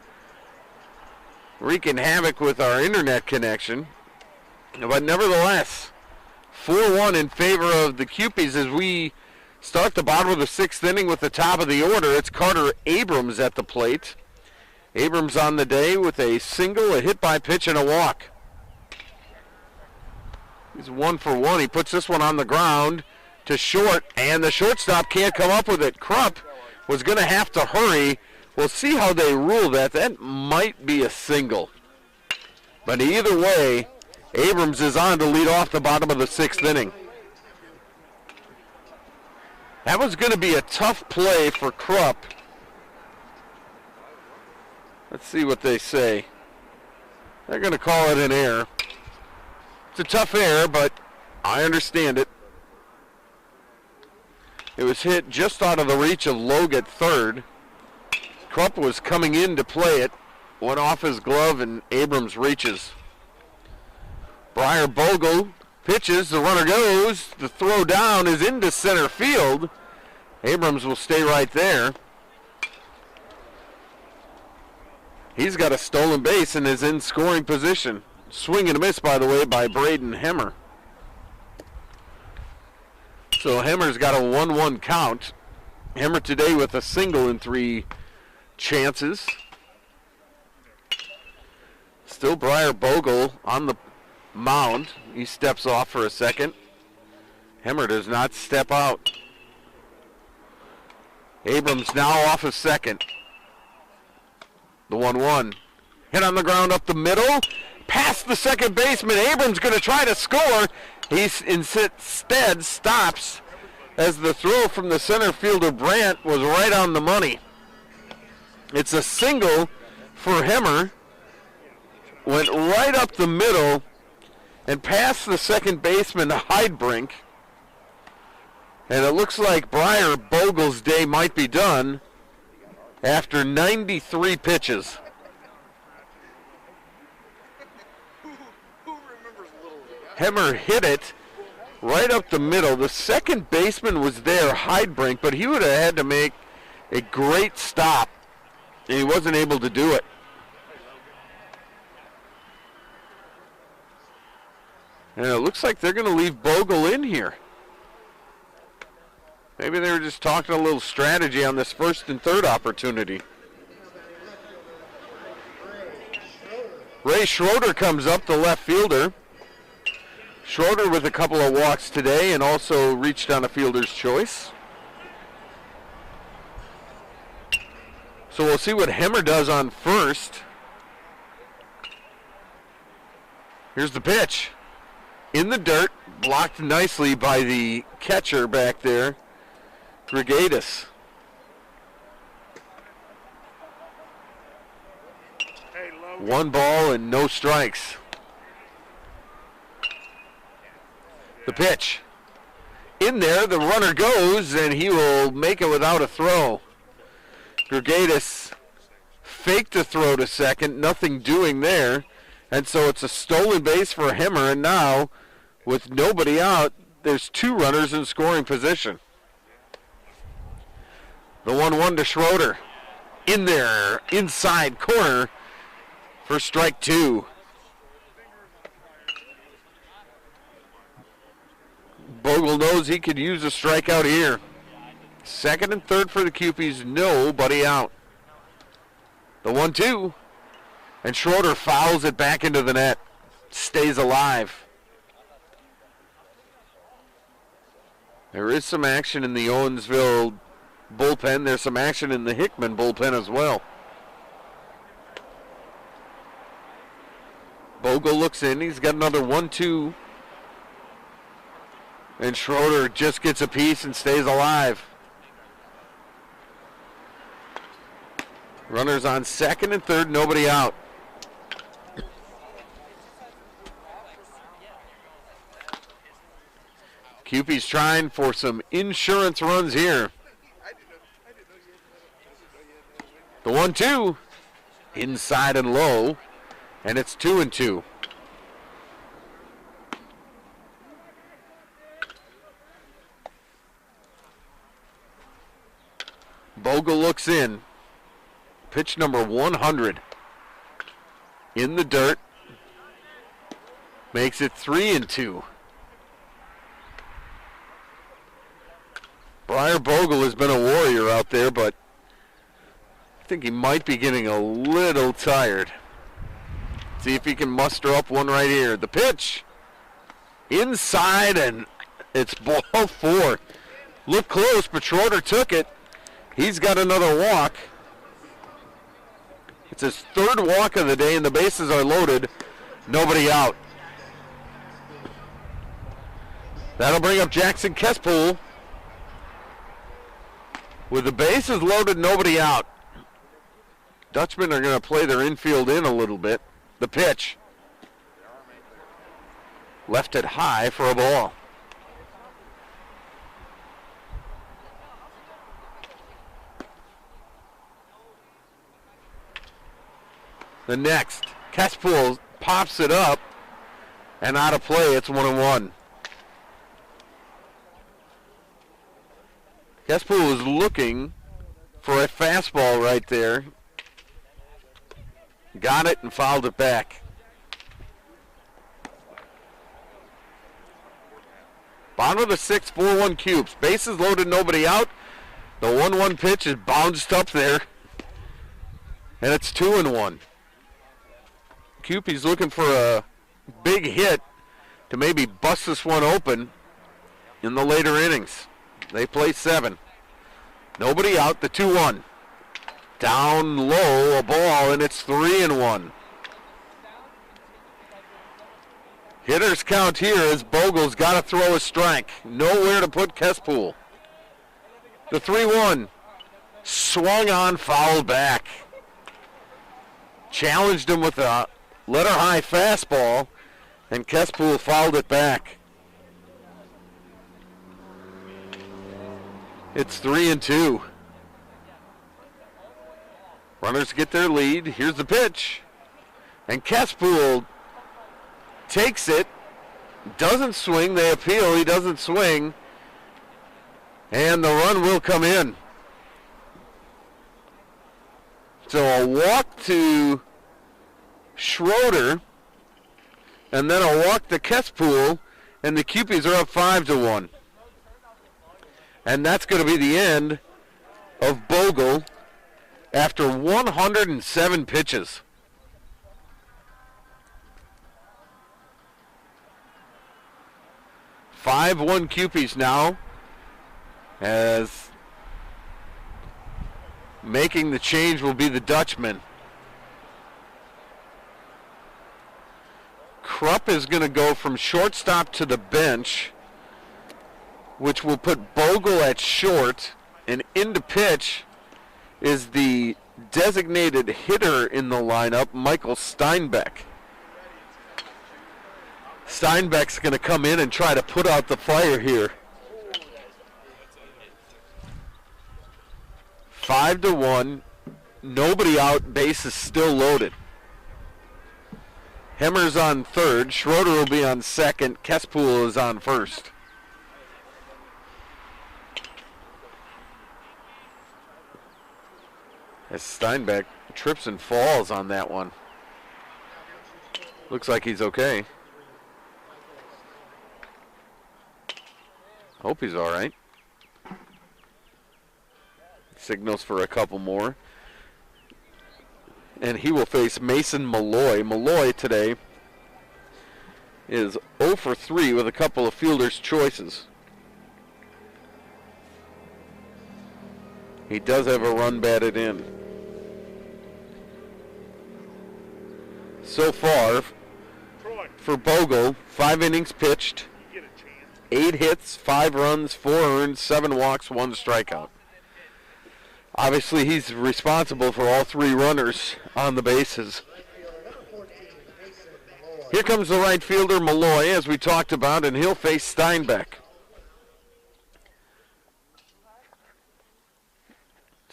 wreaking havoc with our internet connection. But nevertheless, 4-1 in favor of the Cupies as we start the bottom of the 6th inning with the top of the order. It's Carter Abrams at the plate. Abrams on the day with a single, a hit by pitch, and a walk. He's 1 for 1. He puts this one on the ground to short, and the shortstop can't come up with it. Krupp was going to have to hurry. We'll see how they rule that. That might be a single. But either way, Abrams is on to lead off the bottom of the 6th inning. That was going to be a tough play for Krupp. Let's see what they say. They're going to call it an error. It's a tough error, but I understand it. It was hit just out of the reach of Logue at third. Krupp was coming in to play it. Went off his glove, and Abrams reaches. Briar Bogle pitches. The runner goes. The throw down is into center field. Abrams will stay right there. He's got a stolen base and is in scoring position. Swing and a miss, by the way, by Braden Hemmer. So Hemmer's got a 1-1 count. Hemmer today with a single in 3 chances. Still Briar Bogle on the mound. He steps off for a second. Hemmer does not step out. Abrams now off of second. The 1-1. Hit on the ground up the middle. Past the second baseman. Abrams going to try to score. He instead stops as the throw from the center fielder Brandt was right on the money. It's a single for Hemmer. Went right up the middle and past the second baseman Heidbrink. And it looks like Briar Bogle's day might be done after 93 pitches. Hemmer hit it right up the middle. The second baseman was there, Heidbrink, but he would have had to make a great stop, and he wasn't able to do it. And it looks like they're going to leave Bogle in here. Maybe they were just talking a little strategy on this first and third opportunity. Ray Schroeder comes up, the left fielder. Schroeder with a couple of walks today and also reached on a fielder's choice. So we'll see what Hemmer does on first. Here's the pitch. In the dirt, blocked nicely by the catcher back there, Grigadis. One ball and no strikes. The pitch. In there, the runner goes, and he will make it without a throw. Grigadis faked the throw to second, nothing doing there. And so it's a stolen base for Hemmer, and now, with nobody out, there's two runners in scoring position. The 1-1 to Schroeder. In there, inside corner for strike two. Bogle knows he could use a strikeout here. Second and third for the Cupies, nobody out. The 1-2. And Schroeder fouls it back into the net. Stays alive. There is some action in the Owensville bullpen. There's some action in the Hickman bullpen as well. Bogle looks in. He's got another 1-2. And Schroeder just gets a piece and stays alive. Runners on second and third, nobody out. Cupies trying for some insurance runs here. The 1-2, inside and low, and it's 2-2. Bogle looks in. Pitch number 100. In the dirt. Makes it 3-2. Briar Bogle has been a warrior out there, but I think he might be getting a little tired. See if he can muster up one right here. The pitch. Inside, and it's ball four. Looked close, but Schroeder took it. He's got another walk. It's his third walk of the day, and the bases are loaded. Nobody out. That'll bring up Jackson Kespool. With the bases loaded, nobody out. Dutchmen are going to play their infield in a little bit. The pitch. Left it high for a ball. The next. Kespool pops it up. And out of play, it's 1-1. Kespool was looking for a fastball right there. Got it and fouled it back. Bottom of the sixth, 4-1 Cubes. Bases loaded, nobody out. The 1-1 pitch is bounced up there. And it's 2-1. Cupies looking for a big hit to maybe bust this one open in the later innings. They play 7. Nobody out, the 2-1. Down low, a ball, and it's 3-1. Hitters count here as Bogle's got to throw a strike. Nowhere to put Kespool. The 3-1. Swung on, fouled back. Challenged him with a letter high fastball, and Kespool fouled it back. It's 3-2. Runners get their lead. Here's the pitch. And Kespool takes it, doesn't swing. They appeal. He doesn't swing. And the run will come in. So a walk to Schroeder, and then a walk to Kespool, and the Cupies are up 5-1. And that's going to be the end of Bogle after 107 pitches. 5-1 Cupies now, as making the change will be the Dutchman. Krupp is going to go from shortstop to the bench, which will put Bogle at short, and into pitch is the designated hitter in the lineup, Michael Steinbeck. Steinbeck's going to come in and try to put out the fire here. 5-1, nobody out, base is still loaded. Hemmer's on third, Schroeder will be on second, Kespool is on first. As Steinbeck trips and falls on that one. Looks like he's okay. Hope he's all right. Signals for a couple more. And he will face Mason Malloy. Malloy today is 0 for 3 with a couple of fielder's choices. He does have a run batted in. So far, for Bogle, 5 innings pitched, 8 hits, 5 runs, 4 earned, 7 walks, 1 strikeout. Obviously, he's responsible for all 3 runners on the bases. Here comes the right fielder, Malloy, as we talked about, and he'll face Steinbeck.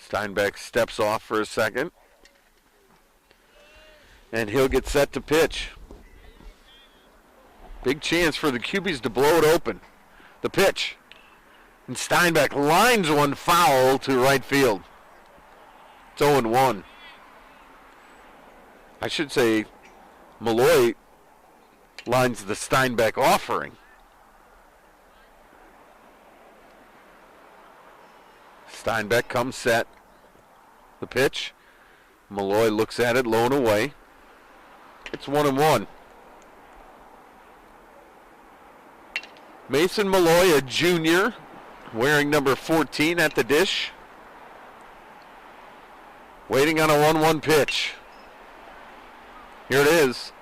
Steinbeck steps off for a second, and he'll get set to pitch. Big chance for the Cupies to blow it open. The pitch. And Steinbeck lines one foul to right field. It's 0-1. I should say Malloy lines the Steinbeck offering. Steinbeck comes set. The pitch. Malloy looks at it, low and away. It's 1-1. Mason Malloy, a junior, wearing number 14 at the dish. Waiting on a 1-1 pitch. Here it is.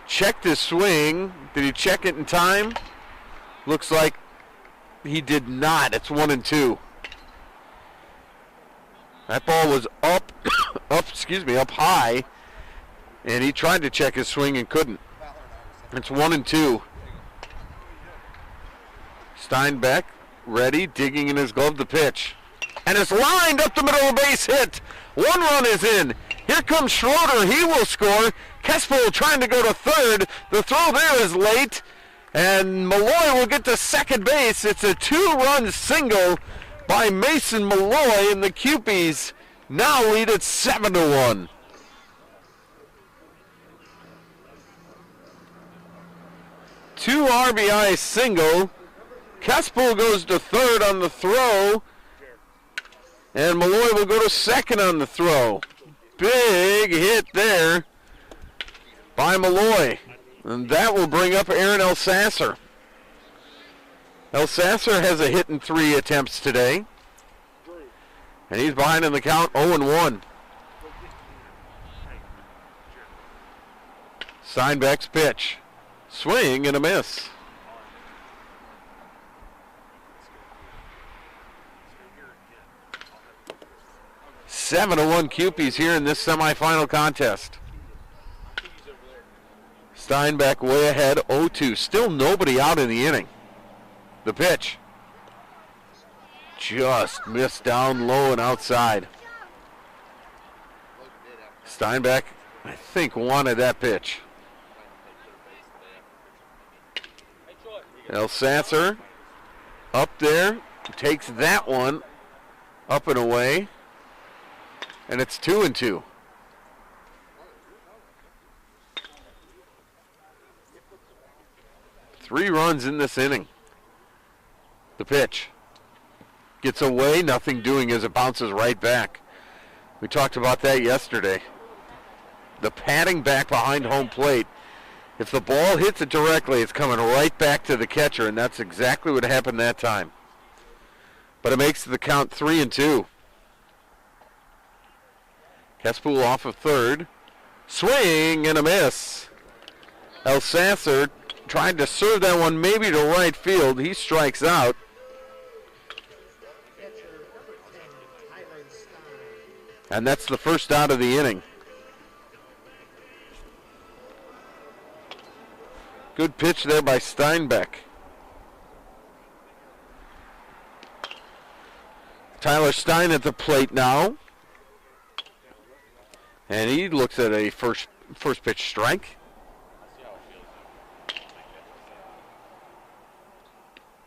Checked his swing. Did he check it in time? Looks like he did not. It's 1-2. That ball was up high, and he tried to check his swing and couldn't. It's 1-2. Steinbeck, ready, digging in his glove to pitch. And it's lined up the middle of the base hit. 1 run is in. Here comes Schroeder. He will score. Kespool trying to go to third. The throw there is late. And Malloy will get to second base. It's a 2-run single by Mason Malloy, and the Cupies now lead at 7-1. Two RBI single. Kespool goes to third on the throw, and Malloy will go to second on the throw. Big hit there by Malloy, and that will bring up Aaron Elsasser. Elsasser has a hit in 3 attempts today, and he's behind in the count, 0-1. Steinbeck's pitch. Swing and a miss. 7-1 Cupies here in this semifinal contest. Steinbeck way ahead, 0-2. Still nobody out in the inning. The pitch. Just missed down low and outside. Steinbeck, I think, wanted that pitch. Elsasser up there, takes that one up and away, and it's 2-2. Three runs in this inning. The pitch gets away, nothing doing as it bounces right back. We talked about that yesterday. The padding back behind home plate. If the ball hits it directly, it's coming right back to the catcher, and that's exactly what happened that time. But it makes the count 3-2. Kespool off of third. Swing and a miss. Elsasser tried to serve that one maybe to right field. He strikes out. And that's the first out of the inning. Good pitch there by Steinbeck. Tyler Stein at the plate now. And he looks at a first pitch strike.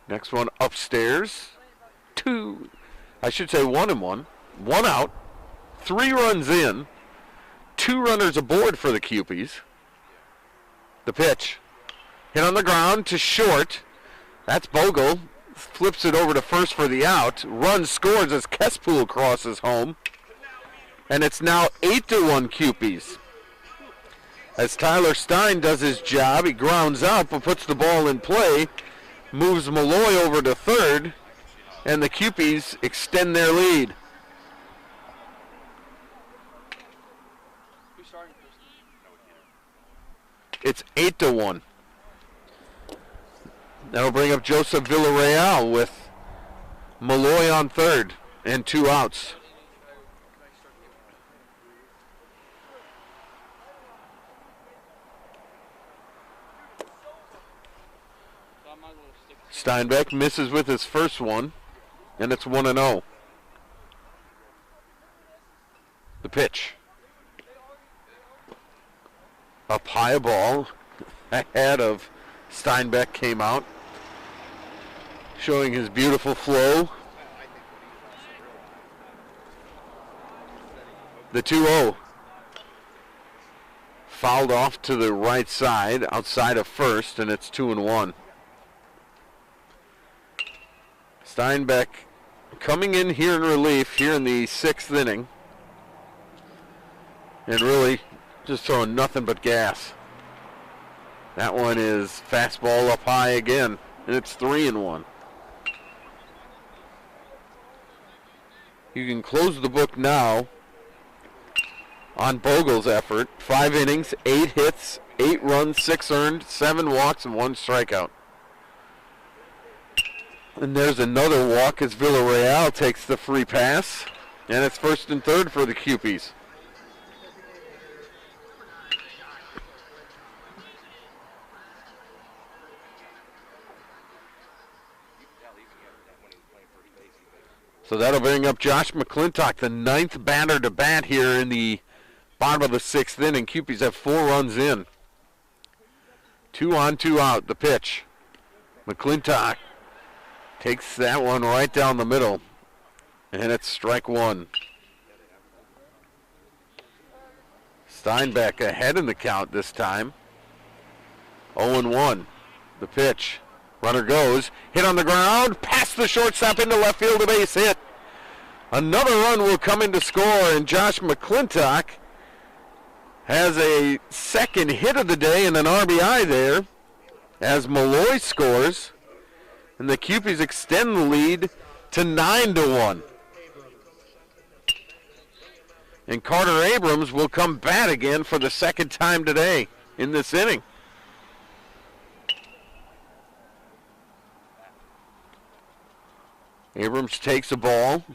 Next one upstairs. 1 and 1. 1 out. 3 runs in. 2 runners aboard for the Cupies. The pitch. Hit on the ground to short. That's Bogle. Flips it over to first for the out. Run scores as Kespool crosses home. And it's now 8-1 Cupies. As Tyler Stein does his job, he grounds out but puts the ball in play. Moves Malloy over to third. And the Cupies extend their lead. It's 8-1. That'll bring up Joseph Villarreal with Malloy on third and 2 outs. Steinbeck misses with his first one, and it's 1-0. The pitch. Up high, a ball ahead of Steinbeck came out, showing his beautiful flow. The 2-0. Fouled off to the right side, outside of first, and it's 2-1. Steinbeck coming in here in relief here in the 6th inning. And really just throwing nothing but gas. That one is fastball up high again, and it's 3-1. You can close the book now on Bogle's effort. 5 innings, 8 hits, 8 runs, 6 earned, 7 walks, and 1 strikeout. And there's another walk as Villarreal takes the free pass, and it's 1st and 3rd for the Cupies. So that'll bring up Josh McClintock, the 9th batter to bat here in the bottom of the 6th inning. Cupies have 4 runs in. 2 on, 2 out. The pitch. McClintock takes that one right down the middle. And it's strike 1. Steinbeck ahead in the count this time. 0-1. The pitch. Runner goes, hit on the ground, past the shortstop into left field, a base hit. Another run will come in to score, and Josh McClintock has a 2nd hit of the day and an RBI there as Malloy scores, and the Cupies extend the lead to 9-1. And Carter Abrams will come bat again for the 2nd time today in this inning. Abrams takes a ball.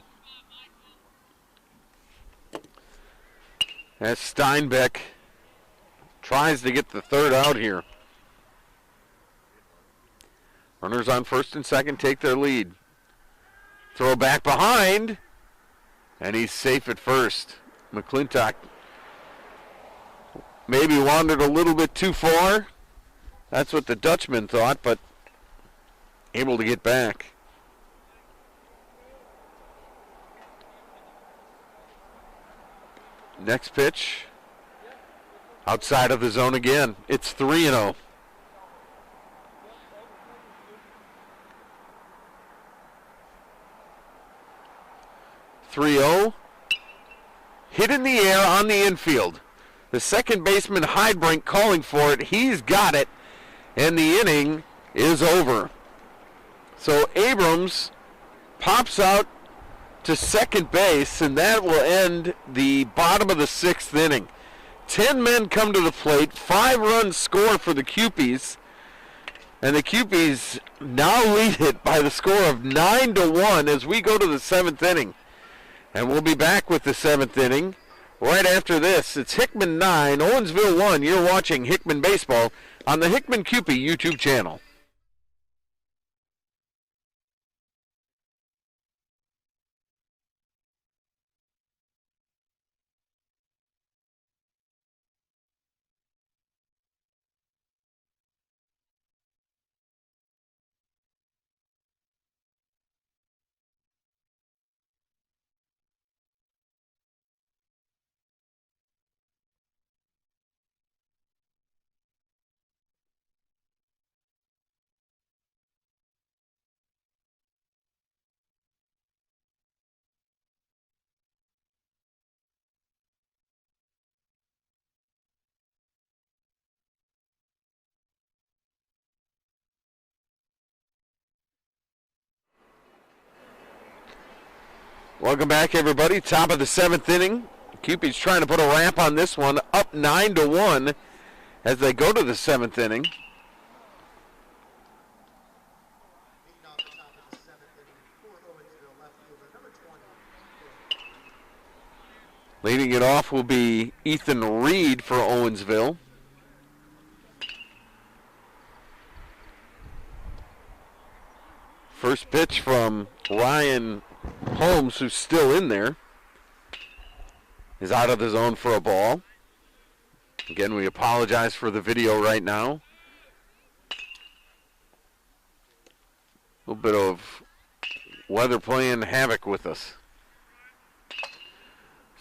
As Steinbeck tries to get the 3rd out here. Runners on 1st and 2nd take their lead. Throw back behind. And he's safe at 1st. McClintock maybe wandered a little bit too far. That's what the Dutchman thought, but able to get back. Next pitch, outside of the zone again. It's 3-0. Hit in the air on the infield. The second baseman, Heidbrink, calling for it. He's got it, and the inning is over. So Abrams pops out to second base, and that will end the bottom of the sixth inning. 10 men come to the plate, 5 runs score for the Cupies, and the Cupies now lead it by the score of 9-1 as we go to the 7th inning. And we'll be back with the 7th inning right after this. It's Hickman 9, Owensville 1. You're watching Hickman Baseball on the Hickman Cupie YouTube channel. Welcome back, everybody. Top of the 7th inning. Cupies trying to put a wrap on this one, up 9-1 as they go to the 7th inning. Leading off the top of the 7th inning for Owensville, left fielder number 20. Leading it off will be Ethan Reed for Owensville. First pitch from Ryan Holmes, who's still in there, is out of the zone for a ball. Again, we apologize for the video right now. A little bit of weather playing havoc with us.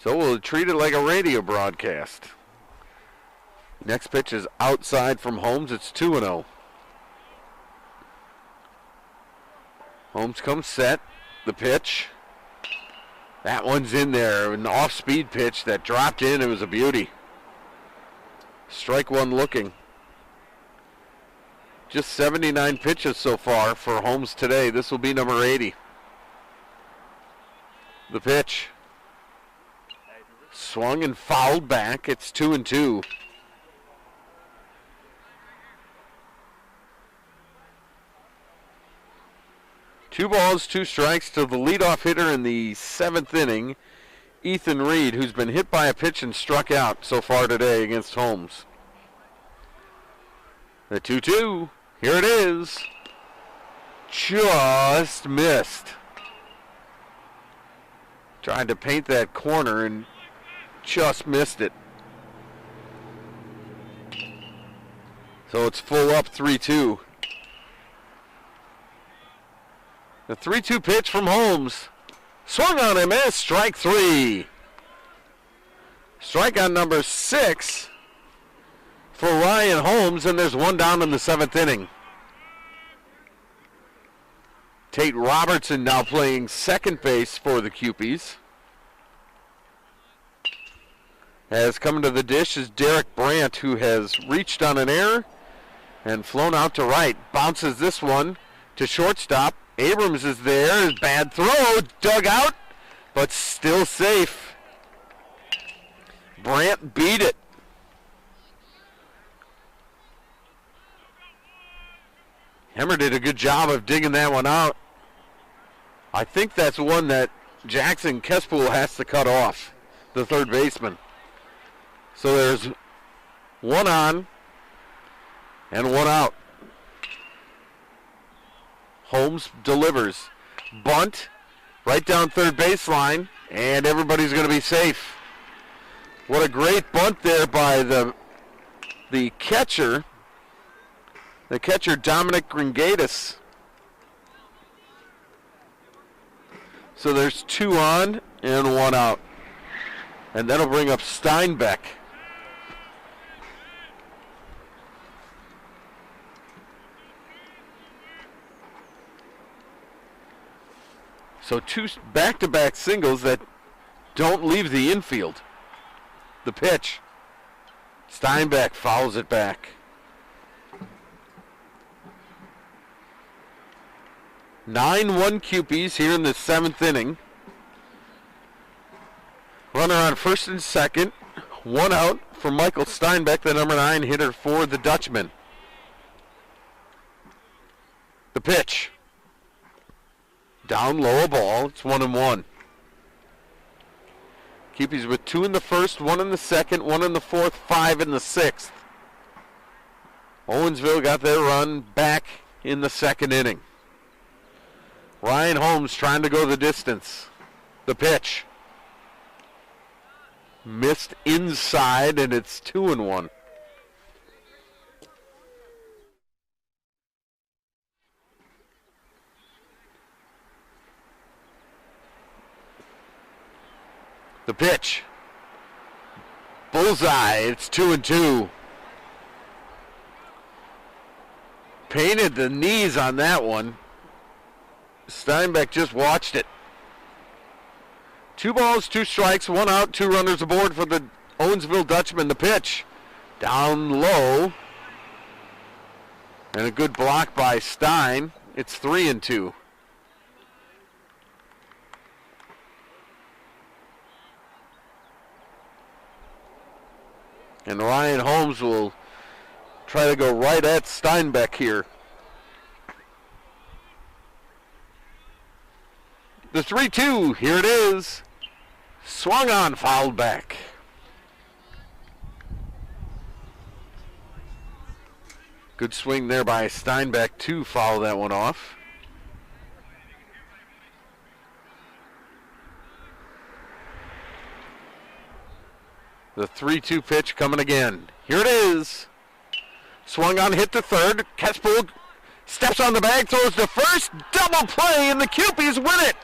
So we'll treat it like a radio broadcast. Next pitch is outside from Holmes. It's 2-0. Holmes comes set. The pitch. That one's in there. An off-speed pitch that dropped in. It was a beauty. Strike one looking. Just 79 pitches so far for Holmes today. This will be number 80. The pitch. Swung and fouled back. It's 2-2. Two balls, 2 strikes to the leadoff hitter in the 7th inning, Ethan Reed, who's been hit by a pitch and struck out so far today against Holmes. The 2-2. Here it is. Just missed. Tried to paint that corner and just missed it. So it's full up 3-2. The 3-2 pitch from Holmes. Swung on and missed. Strike 3. Strikeout number 6 for Ryan Holmes, and there's one down in the 7th inning. Tate Robertson now playing second base for the Cupies. As coming to the dish is Derek Brandt, who has reached on an error and flown out to right. Bounces this one to shortstop. Abrams is there. Bad throw. Dug out, but still safe. Brandt beat it. Hemmer did a good job of digging that one out. I think that's one that Jackson Kespool has to cut off, the third baseman. So there's one on and one out. Holmes delivers. Bunt right down third baseline, and everybody's going to be safe. What a great bunt there by the catcher. The catcher, Dominic Gringatis. So there's 2 on and 1 out. And that'll bring up Steinbeck. So 2 back-to-back singles that don't leave the infield. The pitch. Steinbeck fouls it back. 9-1 Cupies here in the 7th inning. Runner on first and second. 1 out for Michael Steinbeck, the number 9 hitter for the Dutchman. The pitch. Down low a ball. It's 1-1. Cupies with 2 in the first, 1 in the second, 1 in the fourth, 5 in the 6th. Owensville got their run back in the 2nd inning. Ryan Holmes trying to go the distance. The pitch. Missed inside, and it's 2-1. The pitch. Bullseye. It's 2-2. Painted the knees on that one. Steinbeck just watched it. 2 balls, 2 strikes, 1 out, 2 runners aboard for the Owensville Dutchman. The pitch. Down low. And a good block by Stein. It's 3-2. And Ryan Holmes will try to go right at Steinbeck here. The 3-2, here it is. Swung on, fouled back. Good swing there by Steinbeck to foul that one off. The 3-2 pitch coming again. Here it is. Swung on, hit to third. Kespool steps on the bag, throws to first. Double play, and the Cupies win it.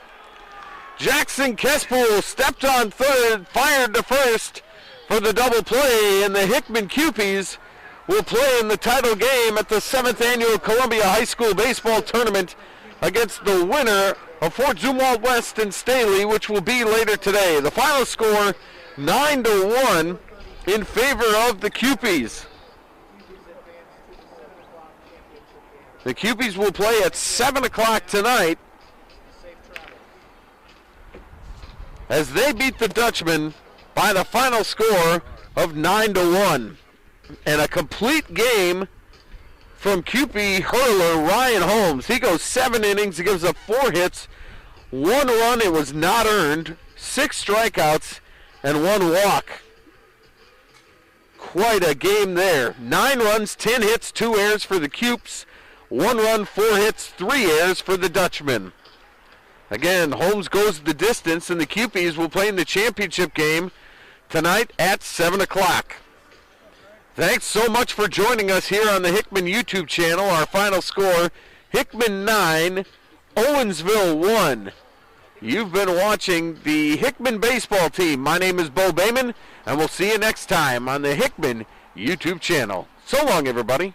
Jackson Kespool stepped on third, fired to first for the double play, and the Hickman Cupies will play in the title game at the 7th Annual Columbia High School Baseball Tournament against the winner of Fort Zumwalt West and Staley, which will be later today. The final score, 9-1 in favor of the Cupies. The Cupies will play at 7 o'clock tonight as they beat the Dutchman by the final score of 9-1. And a complete game from Cupie hurler Ryan Holmes. He goes 7 innings, he gives up 4 hits, 1 run, it was not earned, 6 strikeouts, and 1 walk. Quite a game there. 9 runs, 10 hits, 2 errors for the Cupes. 1 run, 4 hits, 3 errors for the Dutchman. Again, Holmes goes the distance, and the Cupies will play in the championship game tonight at 7 o'clock. Thanks so much for joining us here on the Hickman YouTube channel. Our final score, Hickman 9, Owensville 1. You've been watching the Hickman baseball team. My name is Bo Bayman, and we'll see you next time on the Hickman YouTube channel. So long, everybody.